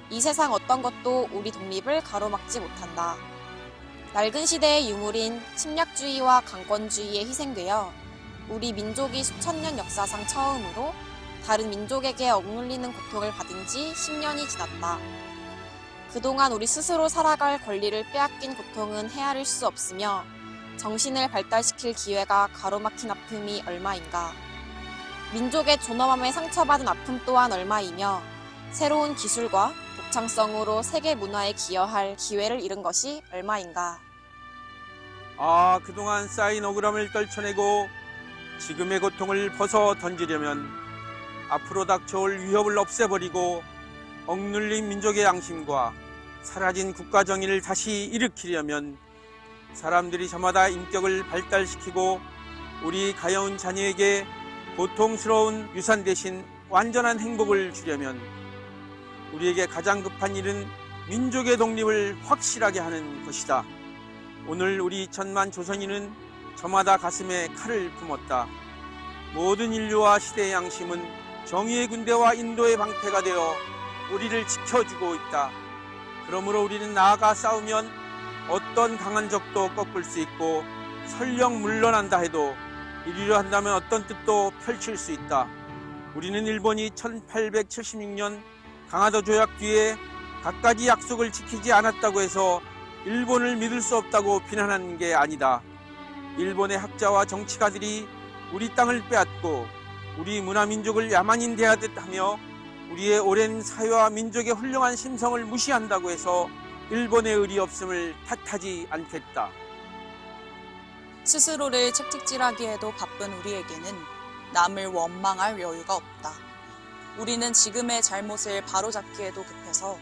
이 세상 어떤 것도 우리 독립을 가로막지 못한다. 낡은 시대의 유물인 침략주의와 강권주의에 희생되어 우리 민족이 수천 년 역사상 처음으로 다른 민족에게 억눌리는 고통을 받은 지 10년이 지났다. 그동안 우리 스스로 살아갈 권리를 빼앗긴 고통은 헤아릴 수 없으며 정신을 발달시킬 기회가 가로막힌 아픔이 얼마인가. 민족의 존엄함에 상처받은 아픔 또한 얼마이며 새로운 기술과 독창성으로 세계 문화에 기여할 기회를 잃은 것이 얼마인가. 그동안 쌓인 억울함을 떨쳐내고 지금의 고통을 벗어 던지려면 앞으로 닥쳐올 위협을 없애버리고 억눌린 민족의 양심과 사라진 국가 정의를 다시 일으키려면 사람들이 저마다 인격을 발달시키고 우리 가여운 자녀에게 고통스러운 유산 대신 완전한 행복을 주려면 우리에게 가장 급한 일은 민족의 독립을 확실하게 하는 것이다. 오늘 우리 2천만 조선인은 저마다 가슴에 칼을 품었다. 모든 인류와 시대의 양심은 정의의 군대와 인도의 방패가 되어 우리를 지켜주고 있다. 그러므로 우리는 나아가 싸우면 어떤 강한 적도 꺾을 수 있고 설령 물러난다 해도 이리로 한다면 어떤 뜻도 펼칠 수 있다. 우리는 일본이 1876년 강화도 조약 뒤에 갖가지 약속을 지키지 않았다고 해서 일본을 믿을 수 없다고 비난하는 게 아니다. 일본의 학자와 정치가들이 우리 땅을 빼앗고 우리 문화민족을 야만인 대하듯 하며 우리의 오랜 사회와 민족의 훌륭한 심성을 무시한다고 해서 일본의 의리 없음을 탓하지 않겠다. 스스로를 채찍질하기에도 바쁜 우리에게는 남을 원망할 여유가 없다. 우리는 지금의 잘못을 바로잡기에도 급해서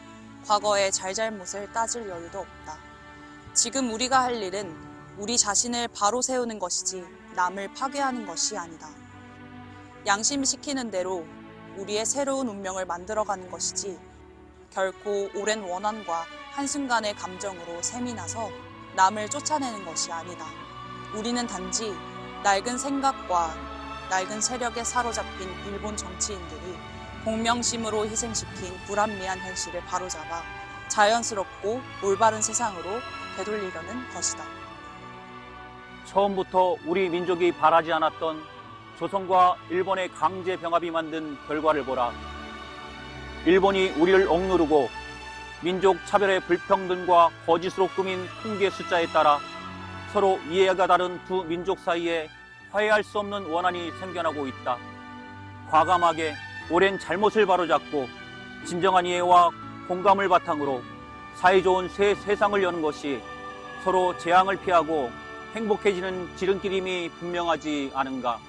과거의 잘잘못을 따질 여유도 없다. 지금 우리가 할 일은 우리 자신을 바로 세우는 것이지 남을 파괴하는 것이 아니다. 양심이 시키는 대로 우리의 새로운 운명을 만들어가는 것이지 결코 오랜 원한과 한순간의 감정으로 샘이 나서 남을 쫓아내는 것이 아니다. 우리는 단지 낡은 생각과 낡은 세력에 사로잡힌 일본 정치인들이 공명심으로 희생시킨 불합리한 현실을 바로잡아 자연스럽고 올바른 세상으로 되돌리려는 것이다. 처음부터 우리 민족이 바라지 않았던 조선과 일본의 강제 병합이 만든 결과를 보라. 일본이 우리를 억누르고 민족 차별의 불평등과 거짓으로 꾸민 통계 숫자에 따라 서로 이해가 다른 두 민족 사이에 화해할 수 없는 원한이 생겨나고 있다. 과감하게 오랜 잘못을 바로잡고 진정한 이해와 공감을 바탕으로 사이좋은 새 세상을 여는 것이 서로 재앙을 피하고 행복해지는 지름길임이 분명하지 않은가.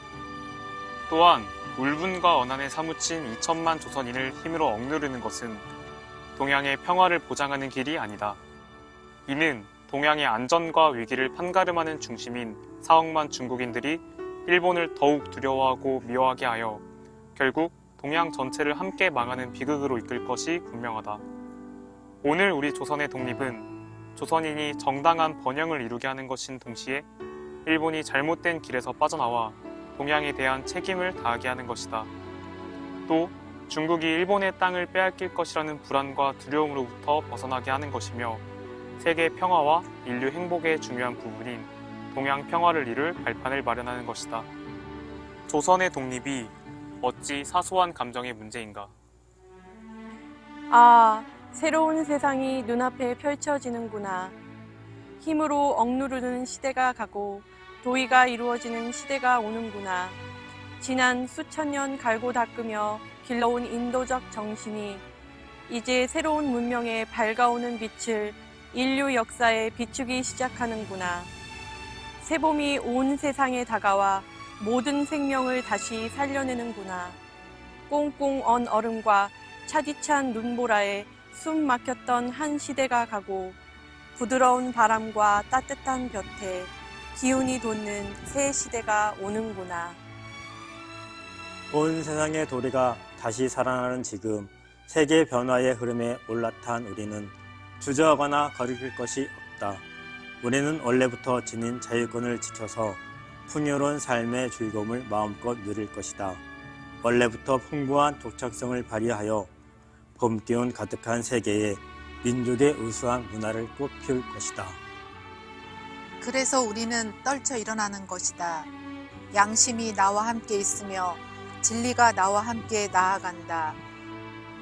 또한 울분과 언한에 사무친 2천만 조선인을 힘으로 억누르는 것은 동양의 평화를 보장하는 길이 아니다. 이는 동양의 안전과 위기를 판가름하는 중심인 4억만 중국인들이 일본을 더욱 두려워하고 미워하게 하여 결국 동양 전체를 함께 망하는 비극으로 이끌 것이 분명하다. 오늘 우리 조선의 독립은 조선인이 정당한 번영을 이루게 하는 것인 동시에 일본이 잘못된 길에서 빠져나와 동양에 대한 책임을 다하게 하는 것이다. 또 중국이 일본의 땅을 빼앗길 것이라는 불안과 두려움으로부터 벗어나게 하는 것이며 세계 평화와 인류 행복의 중요한 부분인 동양 평화를 이룰 발판을 마련하는 것이다. 조선의 독립이 어찌 사소한 감정의 문제인가? 아, 새로운 세상이 눈앞에 펼쳐지는구나. 힘으로 억누르는 시대가 가고 도의가 이루어지는 시대가 오는구나. 지난 수천 년 갈고 닦으며 길러온 인도적 정신이 이제 새로운 문명에 밝아오는 빛을 인류 역사에 비추기 시작하는구나. 새봄이 온 세상에 다가와 모든 생명을 다시 살려내는구나. 꽁꽁 언 얼음과 차디찬 눈보라에 숨 막혔던 한 시대가 가고 부드러운 바람과 따뜻한 볕에 기운이 돋는 새 시대가 오는구나. 온 세상의 도리가 다시 살아나는 지금 세계 변화의 흐름에 올라탄 우리는 주저하거나 거리낄 것이 없다. 우리는 원래부터 지닌 자유권을 지켜서 풍요로운 삶의 즐거움을 마음껏 누릴 것이다. 원래부터 풍부한 독창성을 발휘하여 봄 기운 가득한 세계에 민족의 우수한 문화를 꽃피울 것이다. 그래서 우리는 떨쳐 일어나는 것이다. 양심이 나와 함께 있으며 진리가 나와 함께 나아간다.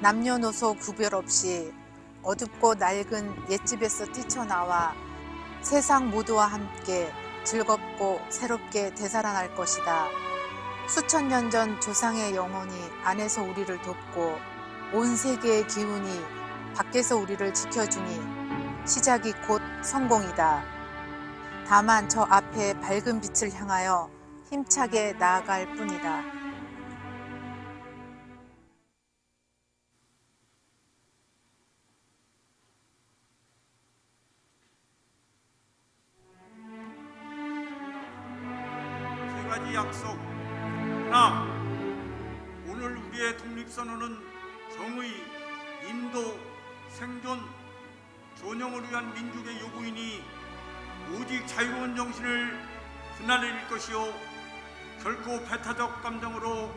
남녀노소 구별 없이 어둡고 낡은 옛집에서 뛰쳐나와 세상 모두와 함께 즐겁고 새롭게 되살아날 것이다. 수천 년 전 조상의 영혼이 안에서 우리를 돕고 온 세계의 기운이 밖에서 우리를 지켜주니 시작이 곧 성공이다. 다만 저 앞에 밝은 빛을 향하여 힘차게 나아갈 뿐이다. 세 가지 약속. 하나, 오늘 우리의 독립선언은 정의, 인도, 생존, 존영을 위한 민족의 요구이니 오직 자유로운 정신을 드날릴 것이요 결코 배타적 감정으로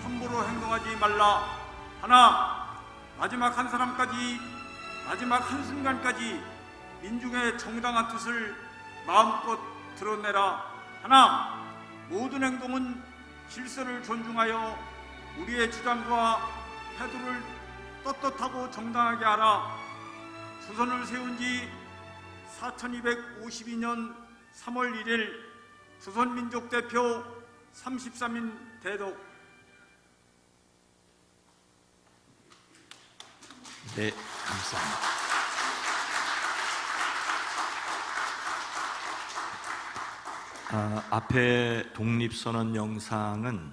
함부로 행동하지 말라. 하나, 마지막 한 사람까지, 마지막 한 순간까지 민중의 정당한 뜻을 마음껏 드러내라. 하나, 모든 행동은 질서를 존중하여 우리의 주장과 태도를 떳떳하고 정당하게 하라. 조선을 세운 지 4252년 3월 1일 조선민족 대표 33인 대독. 네, 감사합니다. 앞에 독립선언 영상은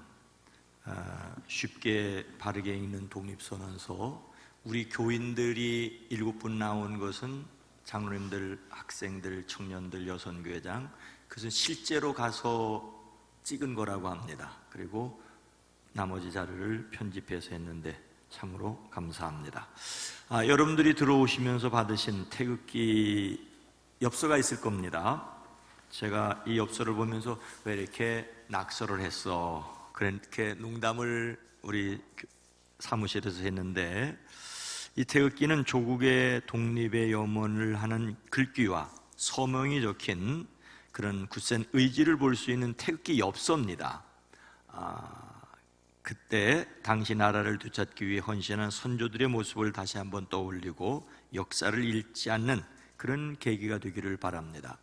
쉽게 바르게 읽는 독립선언서, 우리 교인들이 7분 나온 것은 장로님들, 학생들, 청년들, 여선교회장, 그것은 실제로 가서 찍은 거라고 합니다. 그리고 나머지 자료를 편집해서 했는데 참으로 감사합니다. 여러분들이 들어오시면서 받으신 태극기 엽서가 있을 겁니다. 제가 이 엽서를 보면서 왜 이렇게 낙서를 했어? 그렇게 농담을 우리 사무실에서 했는데, 이 태극기는 조국의 독립의 염원을 하는 글귀와 서명이 적힌 그런 굳센 의지를 볼 수 있는 태극기 엽서입니다. 그때 당시 나라를 되찾기 위해 헌신한 선조들의 모습을 다시 한번 떠올리고 역사를 잃지 않는 그런 계기가 되기를 바랍니다.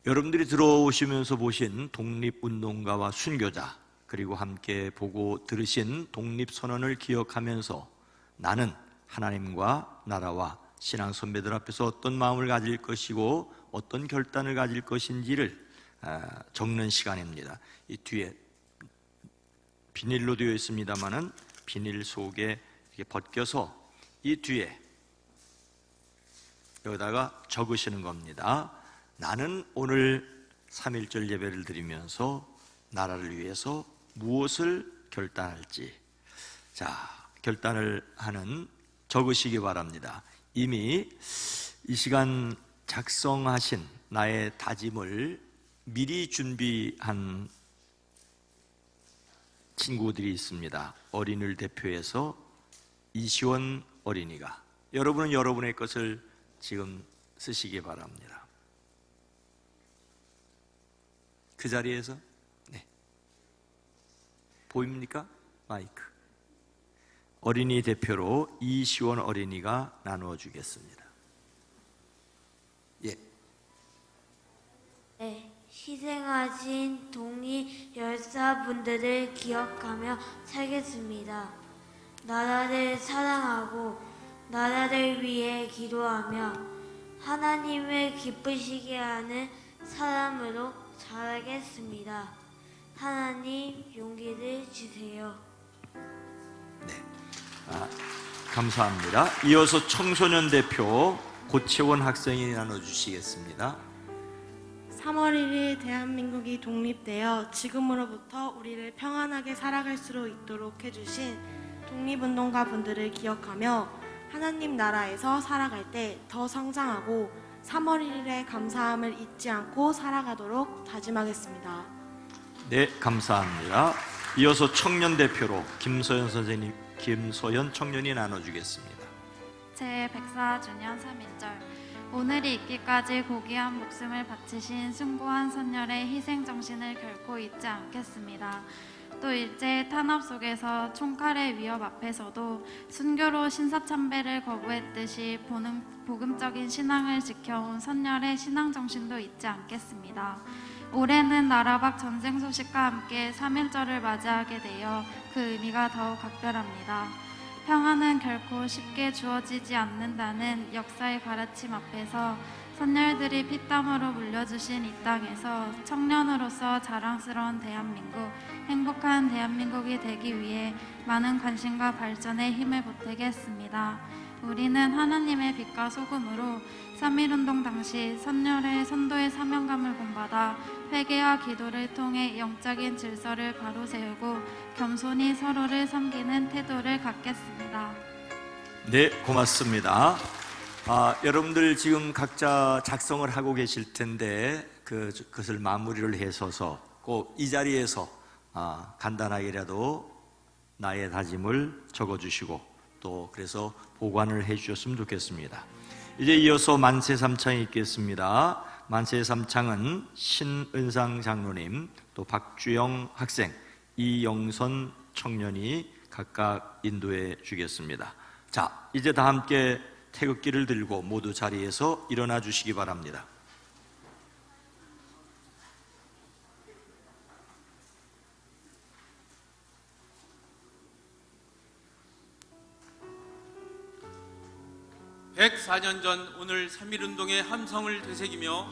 여러분들이 들어오시면서 보신 독립운동가와 순교자, 그리고 함께 보고 들으신 독립선언을 기억하면서 나는 하나님과 나라와 신앙 선배들 앞에서 어떤 마음을 가질 것이고 어떤 결단을 가질 것인지를 적는 시간입니다. 이 뒤에 비닐로 되어 있습니다만은 비닐 속에 이렇게 벗겨서 이 뒤에 여기다가 적으시는 겁니다. 나는 오늘 3.1절 예배를 드리면서 나라를 위해서 무엇을 결단할지, 자, 결단을 하는 적으시기 바랍니다. 이미 이 시간 작성하신 나의 다짐을 미리 준비한 친구들이 있습니다. 어린이를 대표해서 이시원 어린이가, 여러분은 여러분의 것을 지금 쓰시기 바랍니다. 그 자리에서, 네, 보입니까? 마이크. 어린이 대표로 이시원 어린이가 나누어 주겠습니다. 예. 네, 희생하신 독립 열사분들을 기억하며 살겠습니다. 나라를 사랑하고 나라를 위해 기도하며 하나님을 기쁘시게 하는 사람으로 자라겠습니다. 하나님 용기를 주세요. 감사합니다. 이어서 청소년 대표 고채원 학생이 나눠주시겠습니다. 3월 1일 대한민국이 독립되어 지금으로부터 우리를 평안하게 살아갈 수 있도록 해주신 독립운동가 분들을 기억하며 하나님 나라에서 살아갈 때 더 성장하고 3월 1일의 감사함을 잊지 않고 살아가도록 다짐하겠습니다. 네, 감사합니다. 이어서 청년 대표로 김소연 선생님, 김소연 청년이 나눠주겠습니다. 제104주년 3.1절, 오늘이 있기까지 고귀한 목숨을 바치신 숭고한 선열의 희생정신을 결코 잊지 않겠습니다. 또 일제의 탄압 속에서 총칼의 위협 앞에서도 순교로 신사참배를 거부했듯이 복음적인 신앙을 지켜온 선열의 신앙정신도 잊지 않겠습니다. 올해는 나라 밖 전쟁 소식과 함께 3.1절을 맞이하게 되어 그 의미가 더욱 각별합니다. 평화는 결코 쉽게 주어지지 않는다는 역사의 가르침 앞에서 선열들이 피땀으로 물려주신 이 땅에서 청년으로서 자랑스러운 대한민국, 행복한 대한민국이 되기 위해 많은 관심과 발전에 힘을 보태겠습니다. 우리는 하나님의 빛과 소금으로 3.1운동 당시 선열의 선도의 사명감을 본받아 회개와 기도를 통해 영적인 질서를 바로 세우고 겸손히 서로를 섬기는 태도를 갖겠습니다. 네, 고맙습니다. 여러분들 지금 각자 작성을 하고 계실 텐데 그것을 마무리를 해서서 꼭 이 자리에서 간단하게라도 나의 다짐을 적어주시고 또 그래서 보관을 해주셨으면 좋겠습니다. 이제 이어서 만세 삼창이 있겠습니다. 만세 삼창은 신은상 장로님, 또 박주영 학생, 이영선 청년이 각각 인도해 주겠습니다. 자, 이제 다 함께 태극기를 들고 모두 자리에서 일어나 주시기 바랍니다. (104년) 전 오늘 3.1운동의 함성을 되새기며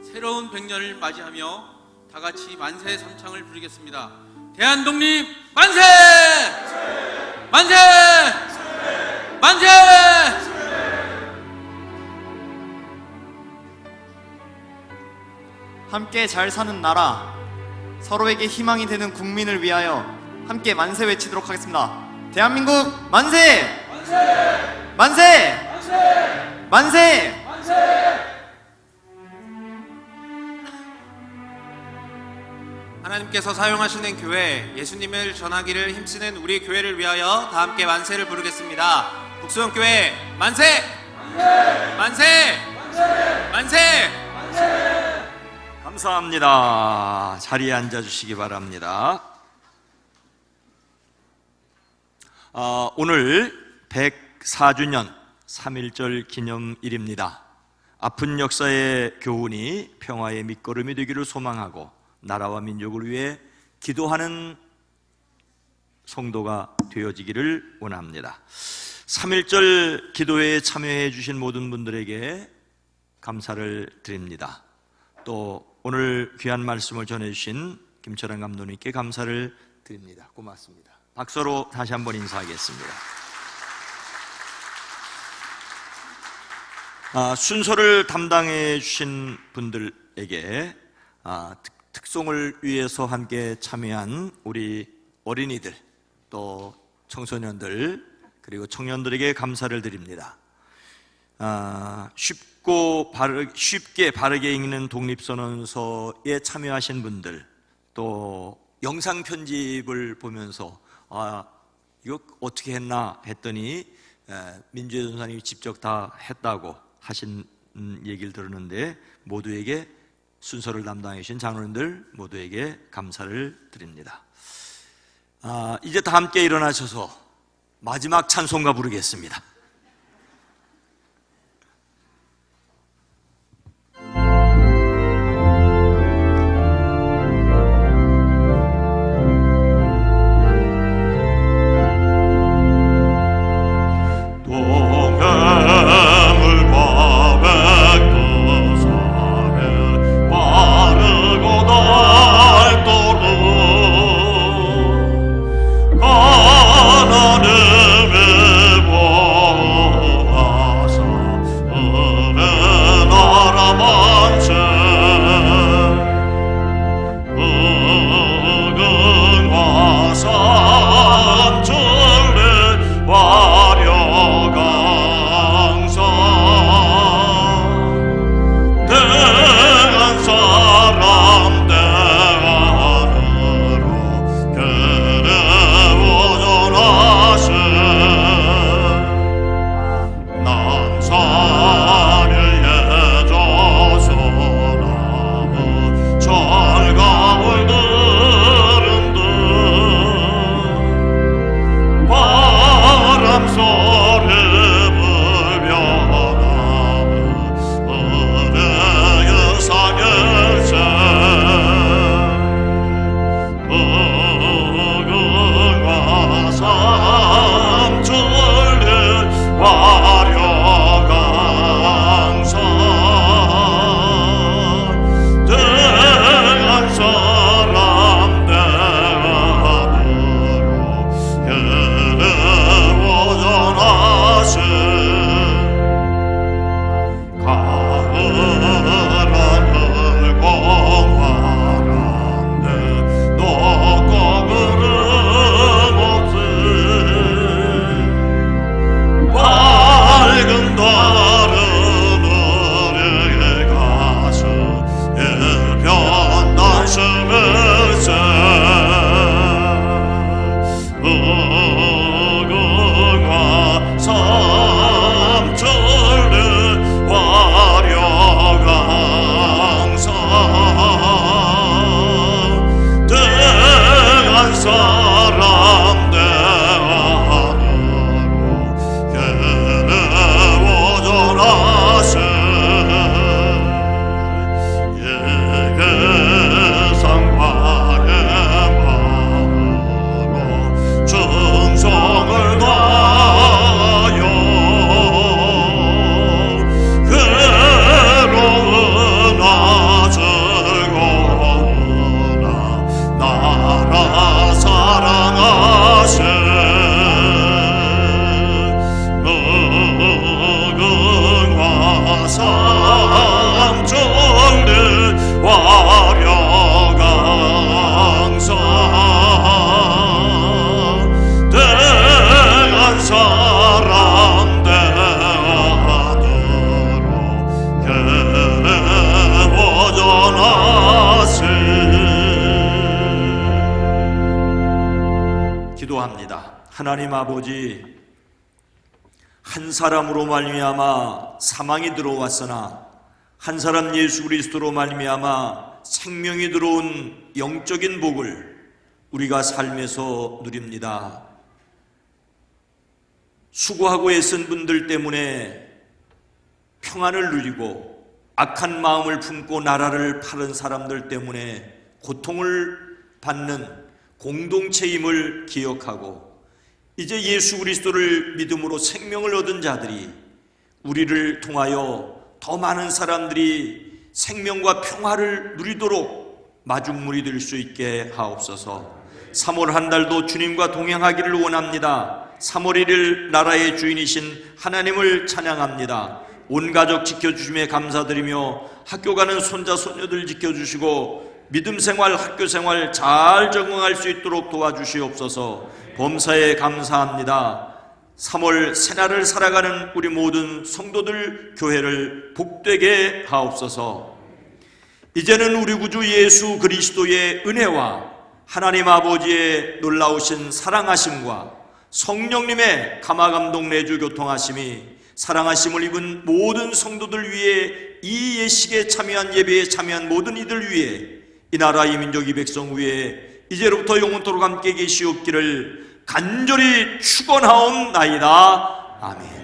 새로운 100년을 맞이하며 다 같이 만세 삼창을 부르겠습니다. 대한독립 만세! 만세! 만세! 함께 잘 사는 나라, 서로에게 희망이 되는 국민을 위하여 함께 만세 외치도록 하겠습니다. 대한민국 만세! 만세! 만세! 만세! 하나님께서 사용하시는 교회, 예수님을 전하기를 힘쓰는 우리 교회를 위하여 다 함께 만세를 부르겠습니다. 북수원교회 만세! 만세! 만세! 감사합니다. 자리에 앉아주시기 바랍니다. 오늘 104주년 3.1절 기념일입니다. 아픈 역사의 교훈이 평화의 밑거름이 되기를 소망하고 나라와 민족을 위해 기도하는 성도가 되어지기를 원합니다. 3.1절 기도회에 참여해 주신 모든 분들에게 감사를 드립니다. 또 오늘 귀한 말씀을 전해주신 김철환 감독님께 감사를 드립니다. 고맙습니다. 박수로 다시 한번 인사하겠습니다. 순서를 담당해 주신 분들에게 특송을 위해서 함께 참여한 우리 어린이들, 또 청소년들, 그리고 청년들에게 감사를 드립니다. 쉽게 바르게 읽는 독립선언서에 참여하신 분들, 또 영상 편집을 보면서 이거 어떻게 했나 했더니 민주혜 전사님이 직접 다 했다고 하신 얘기를 들었는데, 모두에게 순서를 담당해 주신 장로님들 모두에게 감사를 드립니다. 이제 다 함께 일어나셔서 마지막 찬송가 부르겠습니다. 하나님의 하나님 아버지, 한 사람으로 말미암아 사망이 들어왔으나 한 사람 예수 그리스도로 말미암아 생명이 들어온 영적인 복을 우리가 삶에서 누립니다. 수고하고 애쓴 분들 때문에 평안을 누리고 악한 마음을 품고 나라를 파는 사람들 때문에 고통을 받는 공동체임을 기억하고 이제 예수 그리스도를 믿음으로 생명을 얻은 자들이 우리를 통하여 더 많은 사람들이 생명과 평화를 누리도록 마중물이 될 수 있게 하옵소서. 3월 한 달도 주님과 동행하기를 원합니다. 3월 1일 나라의 주인이신 하나님을 찬양합니다. 온 가족 지켜주심에 감사드리며 학교 가는 손자 손녀들 지켜주시고 믿음 생활, 학교 생활 잘 적응할 수 있도록 도와주시옵소서. 범사에 감사합니다. 3월 새날을 살아가는 우리 모든 성도들 교회를 복되게 하옵소서. 이제는 우리 구주 예수 그리스도의 은혜와 하나님 아버지의 놀라우신 사랑하심과 성령님의 감화감동 내주 교통하심이 사랑하심을 입은 모든 성도들 위해 이 예식에 참여한 예배에 참여한 모든 이들 위해 이 나라 이 민족 이 백성 위에 이제로부터 영원토록 함께 계시옵기를 간절히 축원하옵나이다. 아멘.